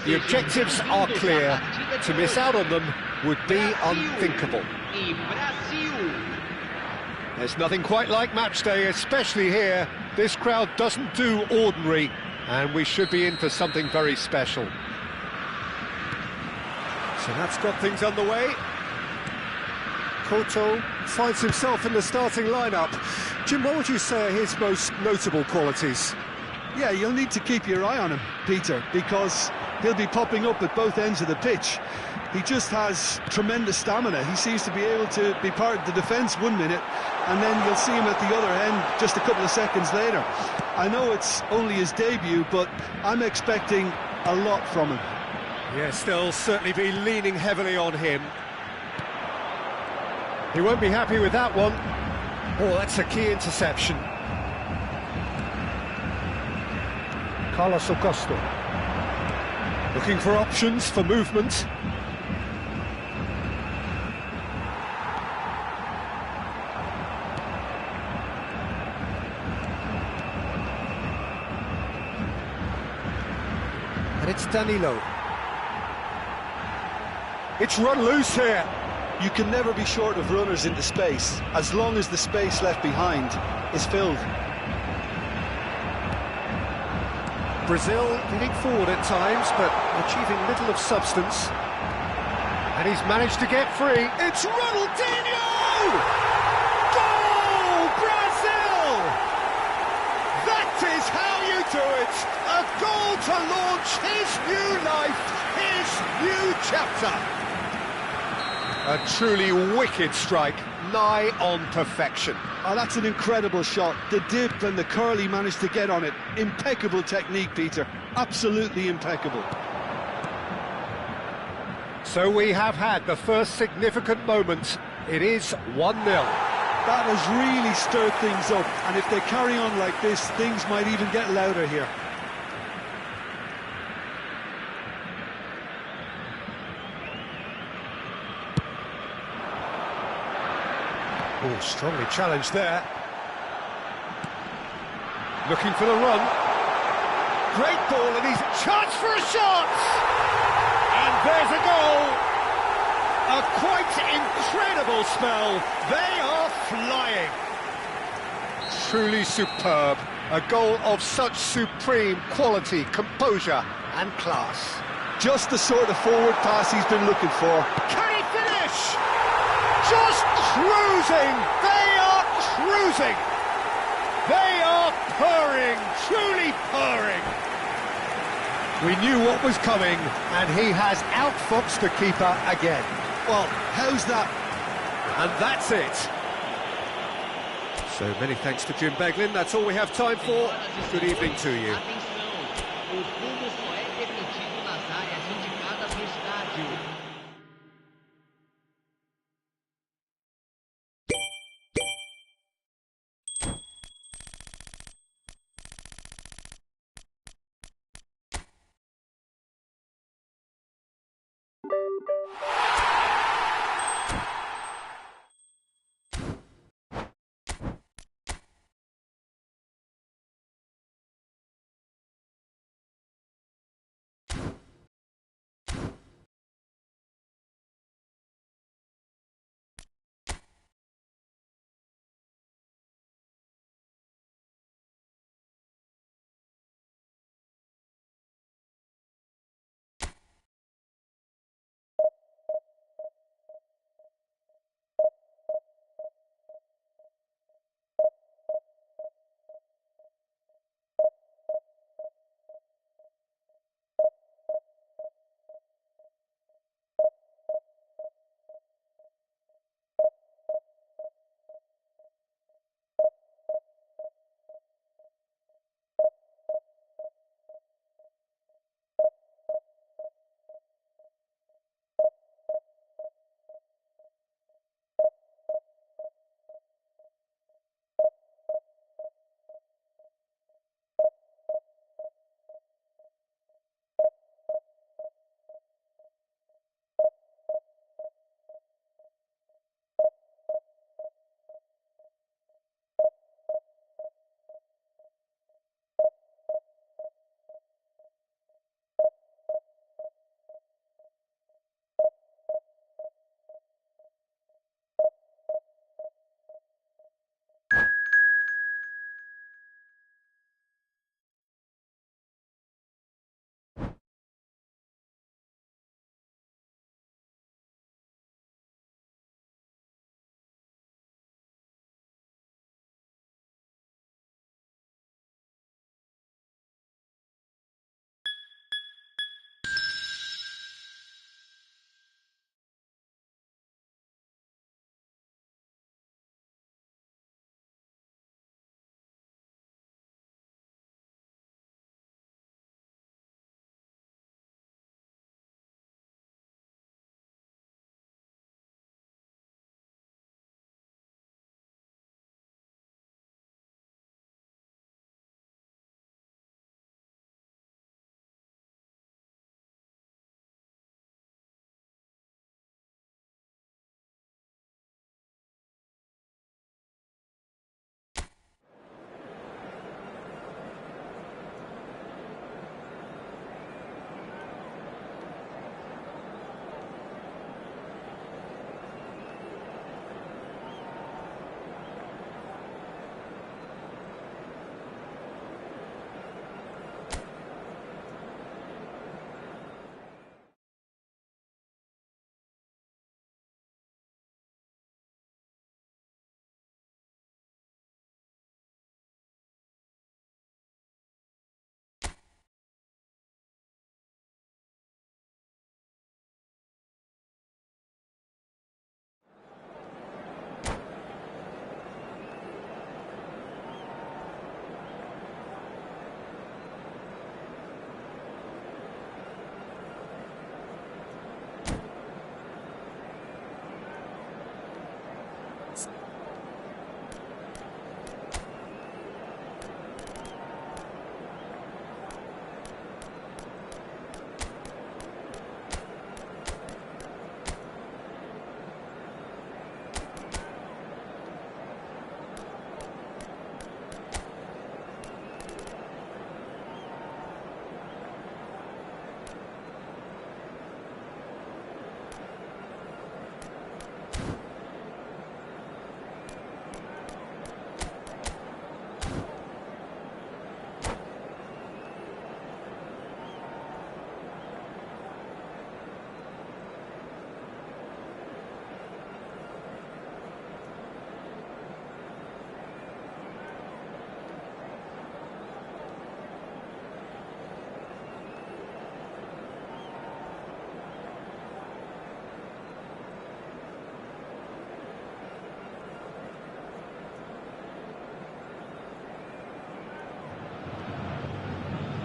The objectives are clear. To miss out on them would be unthinkable. There's nothing quite like match day, especially here. This crowd doesn't do ordinary, and we should be in for something very special. So that's got things underway. Koto finds himself in the starting lineup. Jim, what would you say are his most notable qualities? Yeah, you'll need to keep your eye on him, Peter, because he'll be popping up at both ends of the pitch. He just has tremendous stamina. He seems to be able to be part of the defence 1 minute, and then you'll see him at the other end just a couple of seconds later. I know it's only his debut, but I'm expecting a lot from him. Yes, they'll certainly be leaning heavily on him. He won't be happy with that one. Oh, that's a key interception. Carlos Augusto. Looking for options for movement. And it's Danilo. It's run loose here. You can never be short of runners into space, as long as the space left behind is filled. Brazil getting forward at times, but achieving little of substance. And he's managed to get free. It's Ronaldinho! Goal, Brazil! That is how you do it! A goal to launch his new life, his new chapter. A truly wicked strike, nigh on perfection. Oh, that's an incredible shot. The dip and the curl he managed to get on it. Impeccable technique, Peter. Absolutely impeccable. So we have had the first significant moment. It is 1-0. That has really stirred things up, and if they carry on like this, things might even get louder here. Oh, strongly challenged there. Looking for the run. Great ball, and he's chance for a shot! And there's a goal! A quite incredible spell. They are flying. Truly superb. A goal of such supreme quality, composure and class. Just the sort of forward pass he's been looking for. Can he finish? Just cruising! They are cruising! They are purring, truly purring! We knew what was coming, and he has outfoxed the keeper again. Well, how's that? And that's it. So many thanks to Jim Beglin. That's all we have time for. Good evening to you. Atenção, o fumo só é permitido nas áreas indicadas no estádio.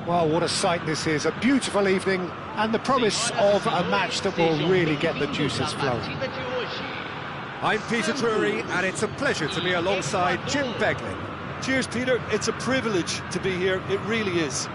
Well, what a sight this is, a beautiful evening, and the promise of a match that will really get the juices flowing. I'm Peter Drury, and it's a pleasure to be alongside Jim Beglin. Cheers, Peter. It's a privilege to be here. It really is.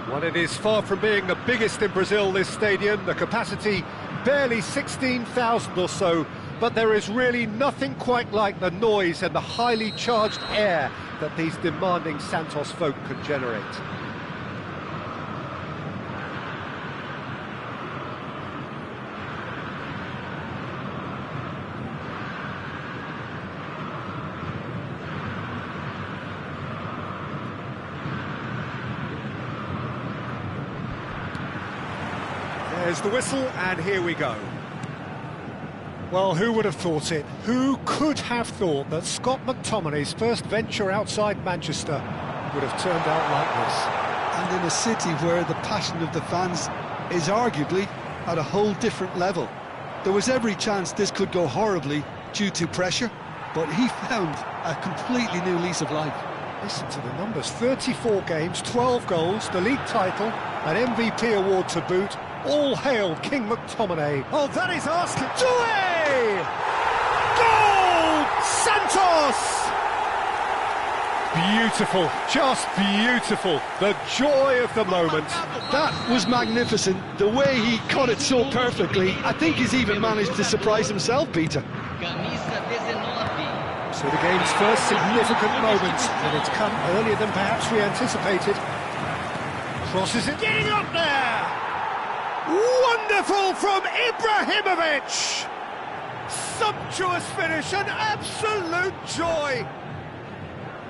Well, it is far from being the biggest in Brazil, this stadium. The capacity barely 16,000 or so, but there is really nothing quite like the noise and the highly charged air that these demanding Santos folk can generate. There's the whistle, and here we go. Well, who would have thought it? Who could have thought that Scott McTominay's first venture outside Manchester would have turned out like this? And in a city where the passion of the fans is arguably at a whole different level. There was every chance this could go horribly due to pressure, but he found a completely new lease of life. Listen to the numbers, 34 games, 12 goals, the league title, an MVP award to boot. All hail King McTominay. Oh, that is asking. Joy! Goal! Santos! Beautiful, just beautiful. The joy of the moment. That was magnificent. The way he caught it so perfectly, I think he's even managed to surprise himself, Peter. So the game's first significant moment, and it's come earlier than perhaps we anticipated. Crosses it, getting up there! Wonderful from Ibrahimovic! Sumptuous finish, an absolute joy!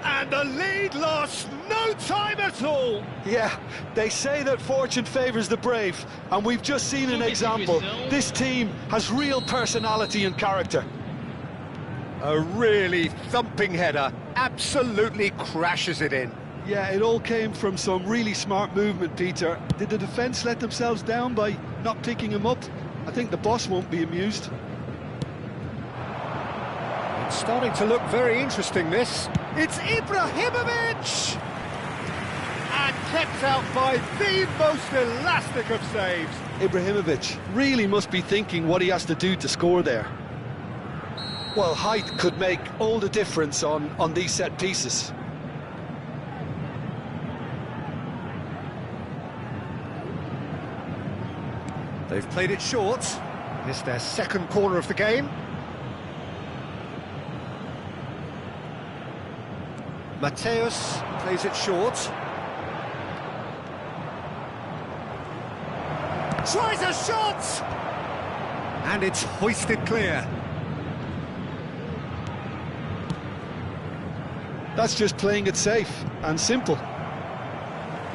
And the lead lost no time at all! Yeah, they say that fortune favours the brave, and we've just seen an example. This team has real personality and character. A really thumping header, absolutely crashes it in. Yeah, it all came from some really smart movement, Peter. Did the defence let themselves down by not picking him up? I think the boss won't be amused. It's starting to look very interesting, this. It's Ibrahimovic! And kept out by the most elastic of saves. Ibrahimovic really must be thinking what he has to do to score there. Well, height could make all the difference on these set pieces. They've played it short. It's their second corner of the game. Mateus plays it short. Tries a shot! And it's hoisted clear. That's just playing it safe and simple.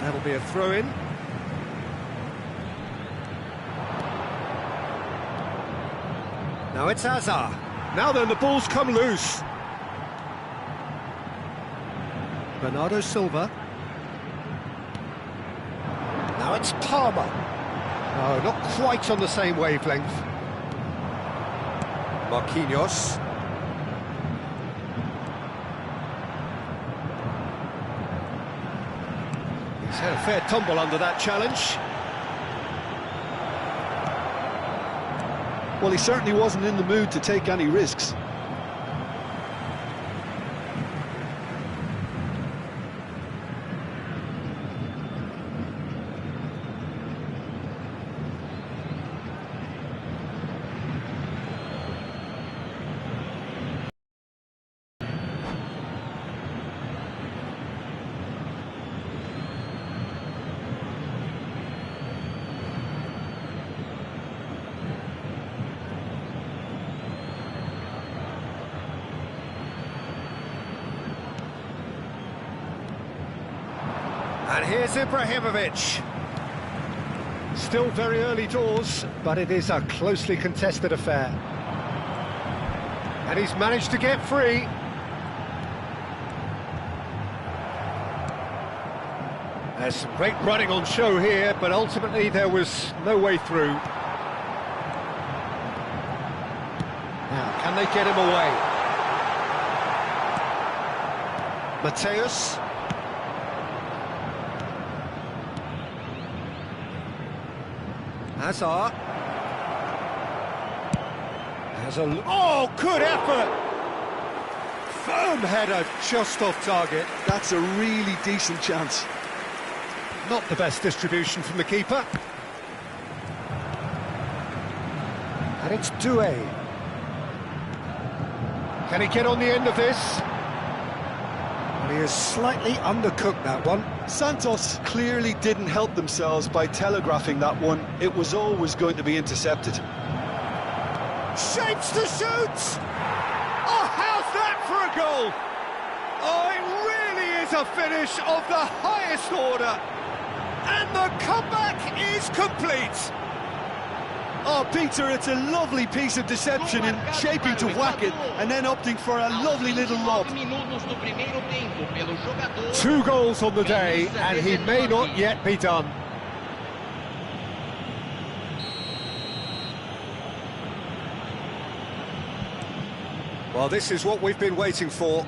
That'll be a throw-in. Now it's Hazard. Now then, the ball's come loose. Bernardo Silva. Now it's Palmer. No, not quite on the same wavelength. Marquinhos. He's had a fair tumble under that challenge. Well, he certainly wasn't in the mood to take any risks. And here's Ibrahimovic. Still very early doors, but it is a closely contested affair. And he's managed to get free. There's some great running on show here, but ultimately there was no way through. Now, can they get him away? Mateus. Hazard. Oh, good effort! Firm header, just off target. That's a really decent chance. Not the best distribution from the keeper. And it's Doué. Can he get on the end of this? And he has slightly undercooked that one. Santos clearly didn't help themselves by telegraphing that one. It was always going to be intercepted. Shapes to shoot! Oh, how's that for a goal? Oh, it really is a finish of the highest order. And the comeback is complete. Oh, Peter, it's a lovely piece of deception in shaping to whack it and then opting for a lovely little lob. 2 goals on the day, and he may not yet be done. Well, this is what we've been waiting for.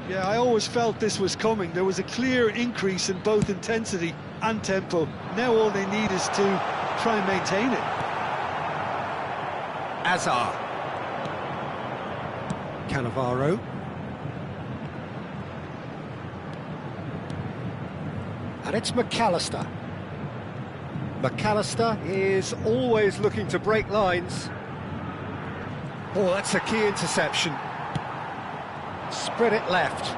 Yeah, I always felt this was coming. There was a clear increase in both intensity and tempo. Now all they need is to try and maintain it. Hazard. Cannavaro. And it's McAllister. McAllister is always looking to break lines. Oh, that's a key interception. Spread it left.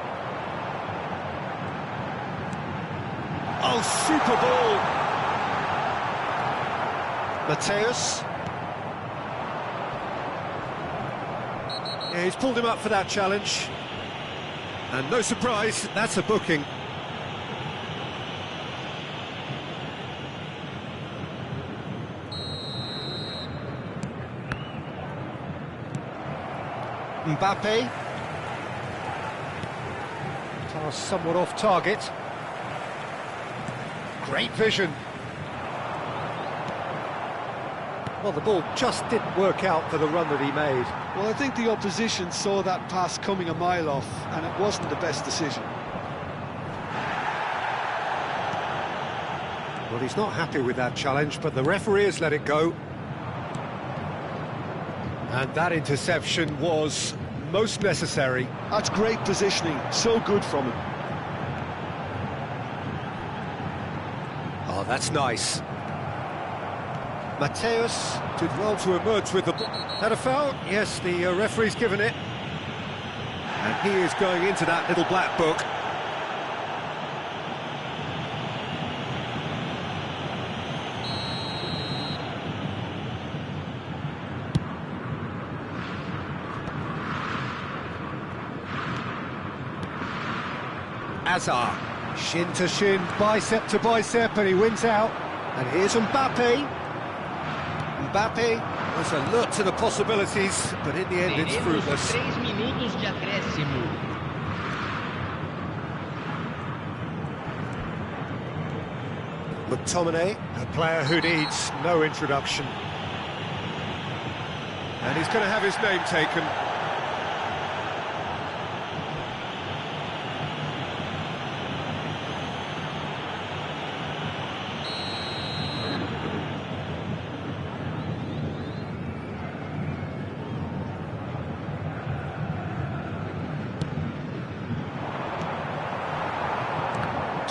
Oh, super ball. Mateus. Yeah, he's pulled him up for that challenge. And no surprise, that's a booking. Mbappe. Pass somewhat off target. Great vision. Well, the ball just didn't work out for the run that he made. Well, I think the opposition saw that pass coming a mile off, and it wasn't the best decision. Well, he's not happy with that challenge, but the referee has let it go. And that interception was most necessary. That's great positioning, so good from him. Oh, that's nice. Mateus did well to emerge with the ball. Had a foul? Yes, the referee's given it. And he is going into that little black book. Hazard, shin to shin, bicep to bicep, and he wins out. And here's Mbappe. Mbappe was alert to the possibilities, but in the end it's fruitless. 3 minutos de acréscimo. McTominay, a player who needs no introduction. And he's going to have his name taken.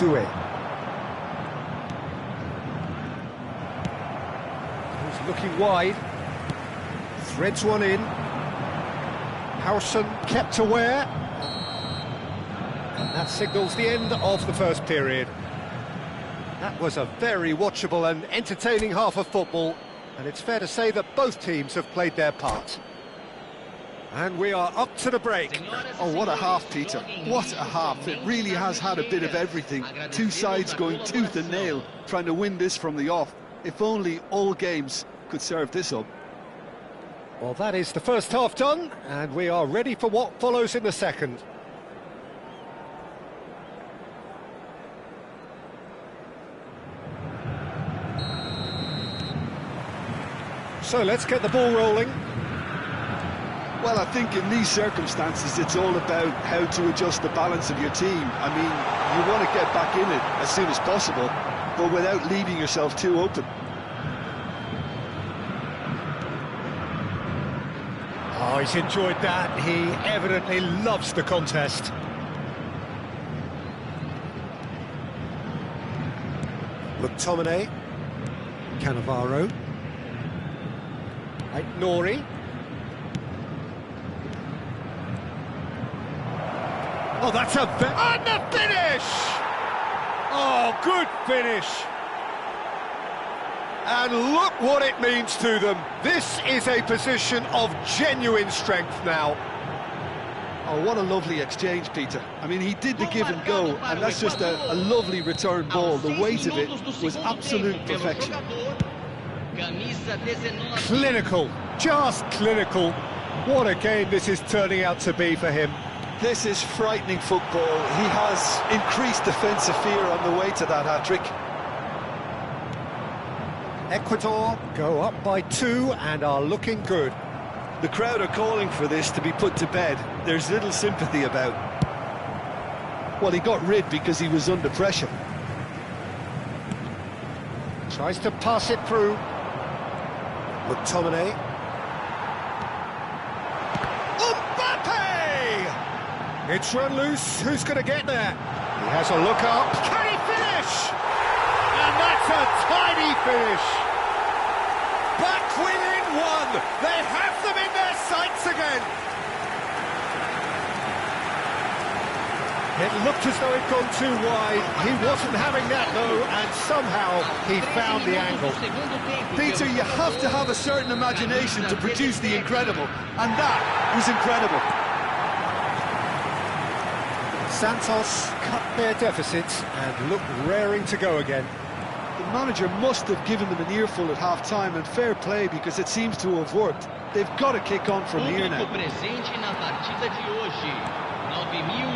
Doué. He's looking wide. Threads one in. Harrison kept aware. And that signals the end of the first period. That was a very watchable and entertaining half of football. And it's fair to say that both teams have played their part. And we are up to the break. Oh, what a half, Peter. What a half. It really has had a bit of everything. Two sides going tooth and nail, trying to win this from the off. If only all games could serve this up. Well, that is the first half done, and we are ready for what follows in the second. So let's get the ball rolling. Well, I think in these circumstances, it's all about how to adjust the balance of your team. I mean, you want to get back in it as soon as possible, but without leaving yourself too open. Oh, he's enjoyed that. He evidently loves the contest. McTominay, Cannavaro, Nori. Oh, that's a... And the finish! Oh, good finish! And look what it means to them. This is a position of genuine strength now. Oh, what a lovely exchange, Peter. I mean, he did the give and go, and that's just a lovely return ball. The weight of it was absolute perfection. Clinical, just clinical. What a game this is turning out to be for him. This is frightening football. He has increased defensive fear on the way to that hat-trick. Ecuador go up by 2 and are looking good. The crowd are calling for this to be put to bed. There's little sympathy about. Well, he got rid because he was under pressure. Tries to pass it through. McTominay. Mbappe! It's run loose. Who's going to get there? He has a look up. Can he finish? And that's a tiny finish. Back within 1. They have them in their sights again. It looked as though it'd gone too wide. He wasn't having that, though, and somehow he found the angle. Peter, you have to have a certain imagination to produce the incredible, and that was incredible. Santos cut their deficits and look raring to go again. The manager must have given them an earful at half-time, and fair play, because it seems to have worked. They've got to kick on from here now.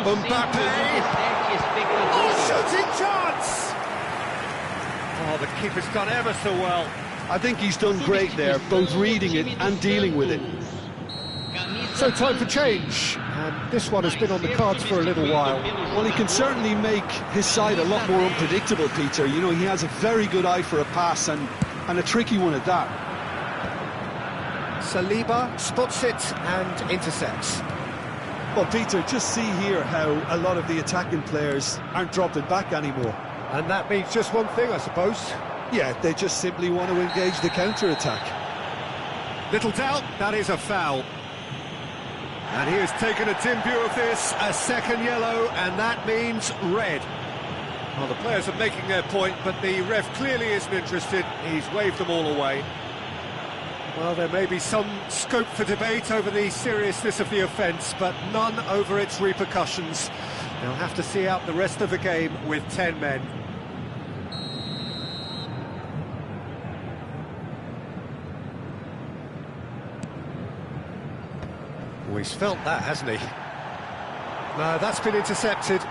Mbappe! Oh, shooting chance! Oh, the keeper's done ever so well. I think he's done great there, both reading it and dealing with it. So time for change, and this one has been on the cards for a little while. Well, he can certainly make his side a lot more unpredictable, Peter. You know, he has a very good eye for a pass, and a tricky one at that. Saliba spots it and intercepts. Well, Peter, just see here how a lot of the attacking players aren't dropping back anymore. And that means just one thing, I suppose. Yeah, they just simply want to engage the counter-attack. Little doubt, that is a foul. And he has taken a dim view of this, a second yellow, and that means red. Well, the players are making their point, but the ref clearly isn't interested. He's waved them all away. Well, there may be some scope for debate over the seriousness of the offence, but none over its repercussions. They'll have to see out the rest of the game with 10 men. Oh, he's felt that, hasn't he? No, that's been intercepted.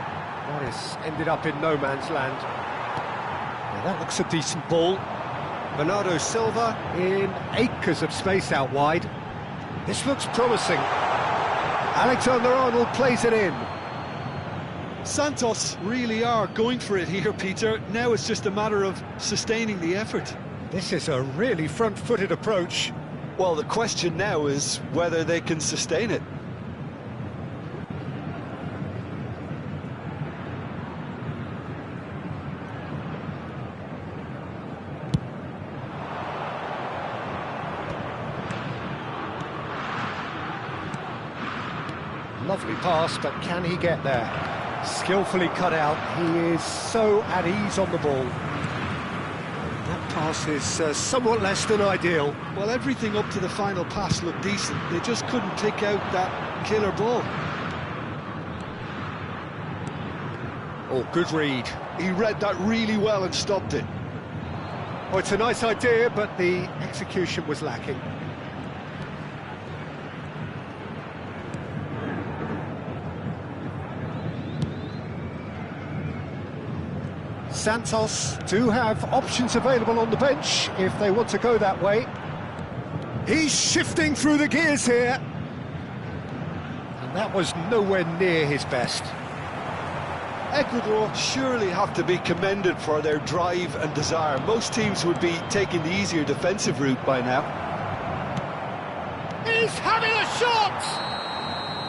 Morris ended up in no man's land. Now, that looks a decent ball. Bernardo Silva in acres of space out wide. This looks promising. Alexander-Arnold plays it in. Santos really are going for it here, Peter. Now it's just a matter of sustaining the effort. This is a really front-footed approach. Well, the question now is whether they can sustain it. Lovely pass, but can he get there? Skillfully cut out. He is so at ease on the ball. That pass is somewhat less than ideal. Well, everything up to the final pass looked decent. They just couldn't pick out that killer ball. Oh, good read. He read that really well and stopped it. Oh, it's a nice idea, but the execution was lacking. Santos do have options available on the bench if they want to go that way. He's shifting through the gears here. And that was nowhere near his best. Ecuador surely have to be commended for their drive and desire. Most teams would be taking the easier defensive route by now. He He's having a shot!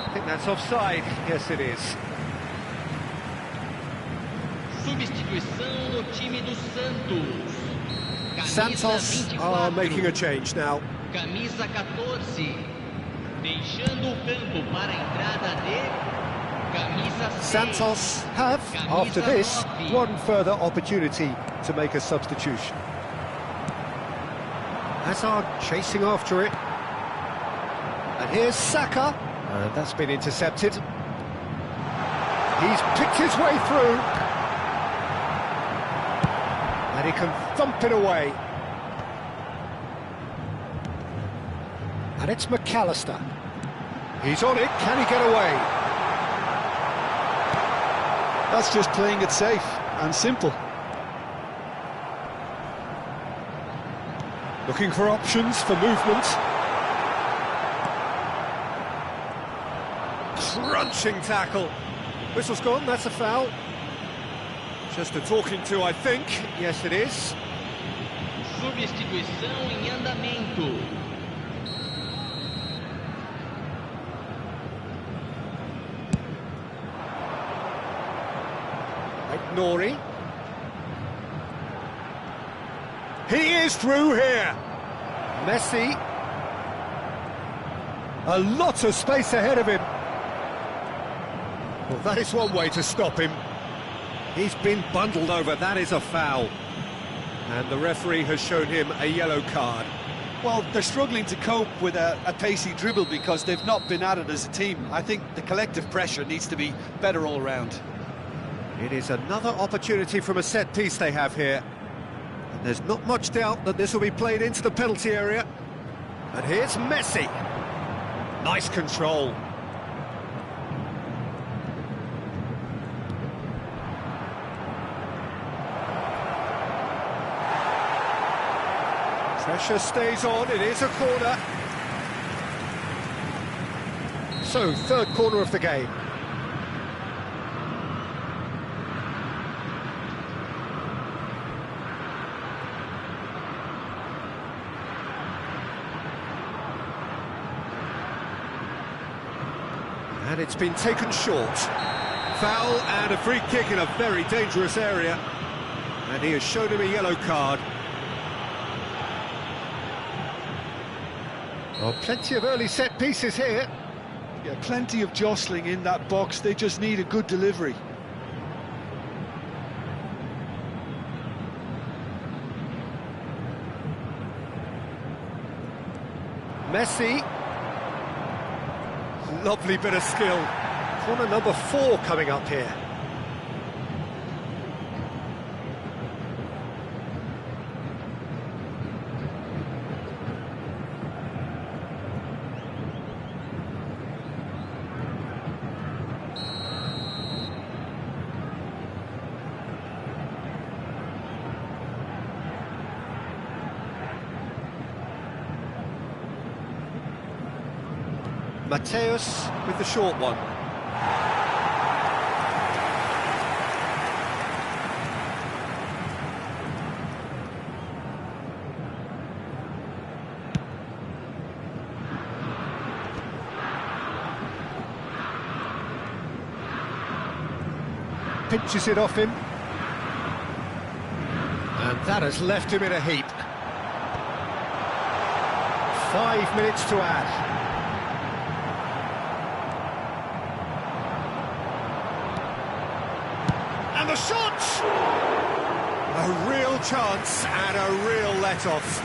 I think that's offside. Yes, it is. Substituição no time do Santos. Santos are making a change now. Camisa 14. Deixando o campo para a entrada de camisa 6. Santos have, after this, one further opportunity to make a substitution. Hazard chasing after it. And here's Saka. And that's been intercepted. He's picked his way through. And he can thump it away. And it's McAllister. He's on it, can he get away? That's just playing it safe and simple. Looking for options for movement. Crunching tackle. Whistle's gone, that's a foul. Just a talking to, I think. Yes, it is. Substituição em andamento. Nori. He is through here. Messi. A lot of space ahead of him. Well, that is one way to stop him. He's been bundled over, that is a foul. And the referee has shown him a yellow card. Well, they're struggling to cope with a pacey dribble because they've not been at it as a team. I think the collective pressure needs to be better all round. It is another opportunity from a set piece they have here. And there's not much doubt that this will be played into the penalty area. And here's Messi. Nice control. Pressure stays on, it is a corner. So, third corner of the game. And it's been taken short. Foul and a free kick in a very dangerous area. And he has shown him a yellow card. Oh, plenty of early set pieces here. Yeah, plenty of jostling in that box. They just need a good delivery. Messi. Lovely bit of skill. Corner number 4 coming up here. Mateus with the short one. Pinches it off him. And that has left him in a heap. 5 minutes to add. And the shot! A real chance and a real let-off.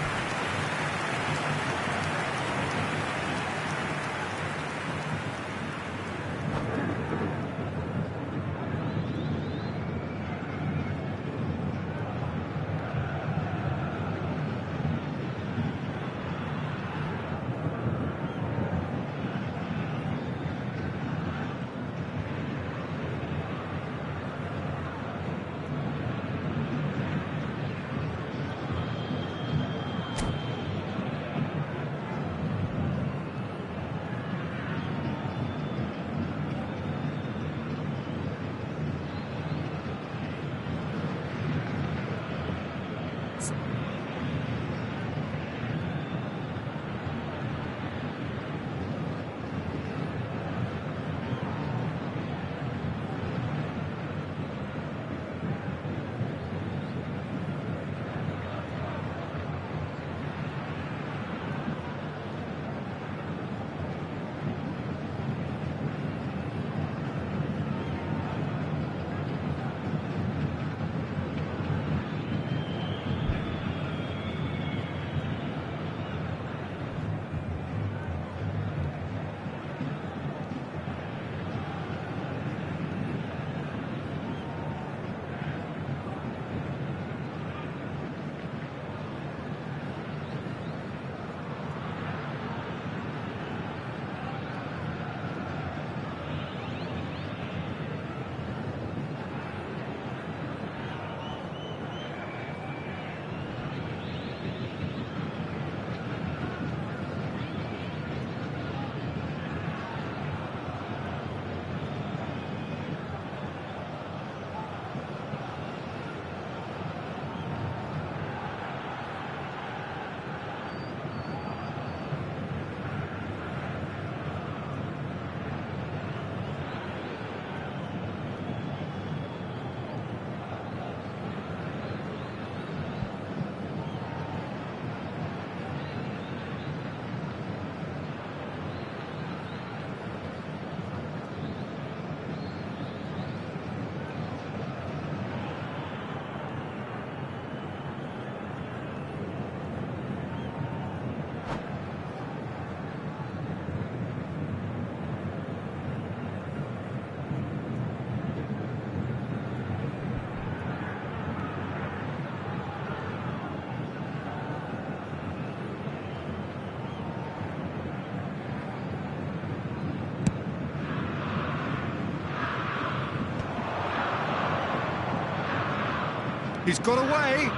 He's got away.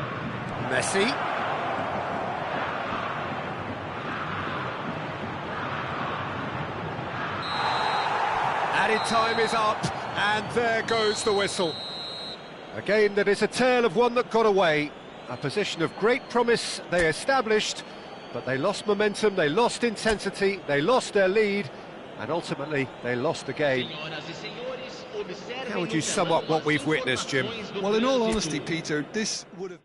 Messi. Added time is up, and there goes the whistle. Again, that is a tale of one that got away. A position of great promise they established, but they lost momentum, they lost intensity, they lost their lead, and ultimately they lost the game. How would you sum up what we've witnessed, Jim? Well, in all honesty, Peter, this would have...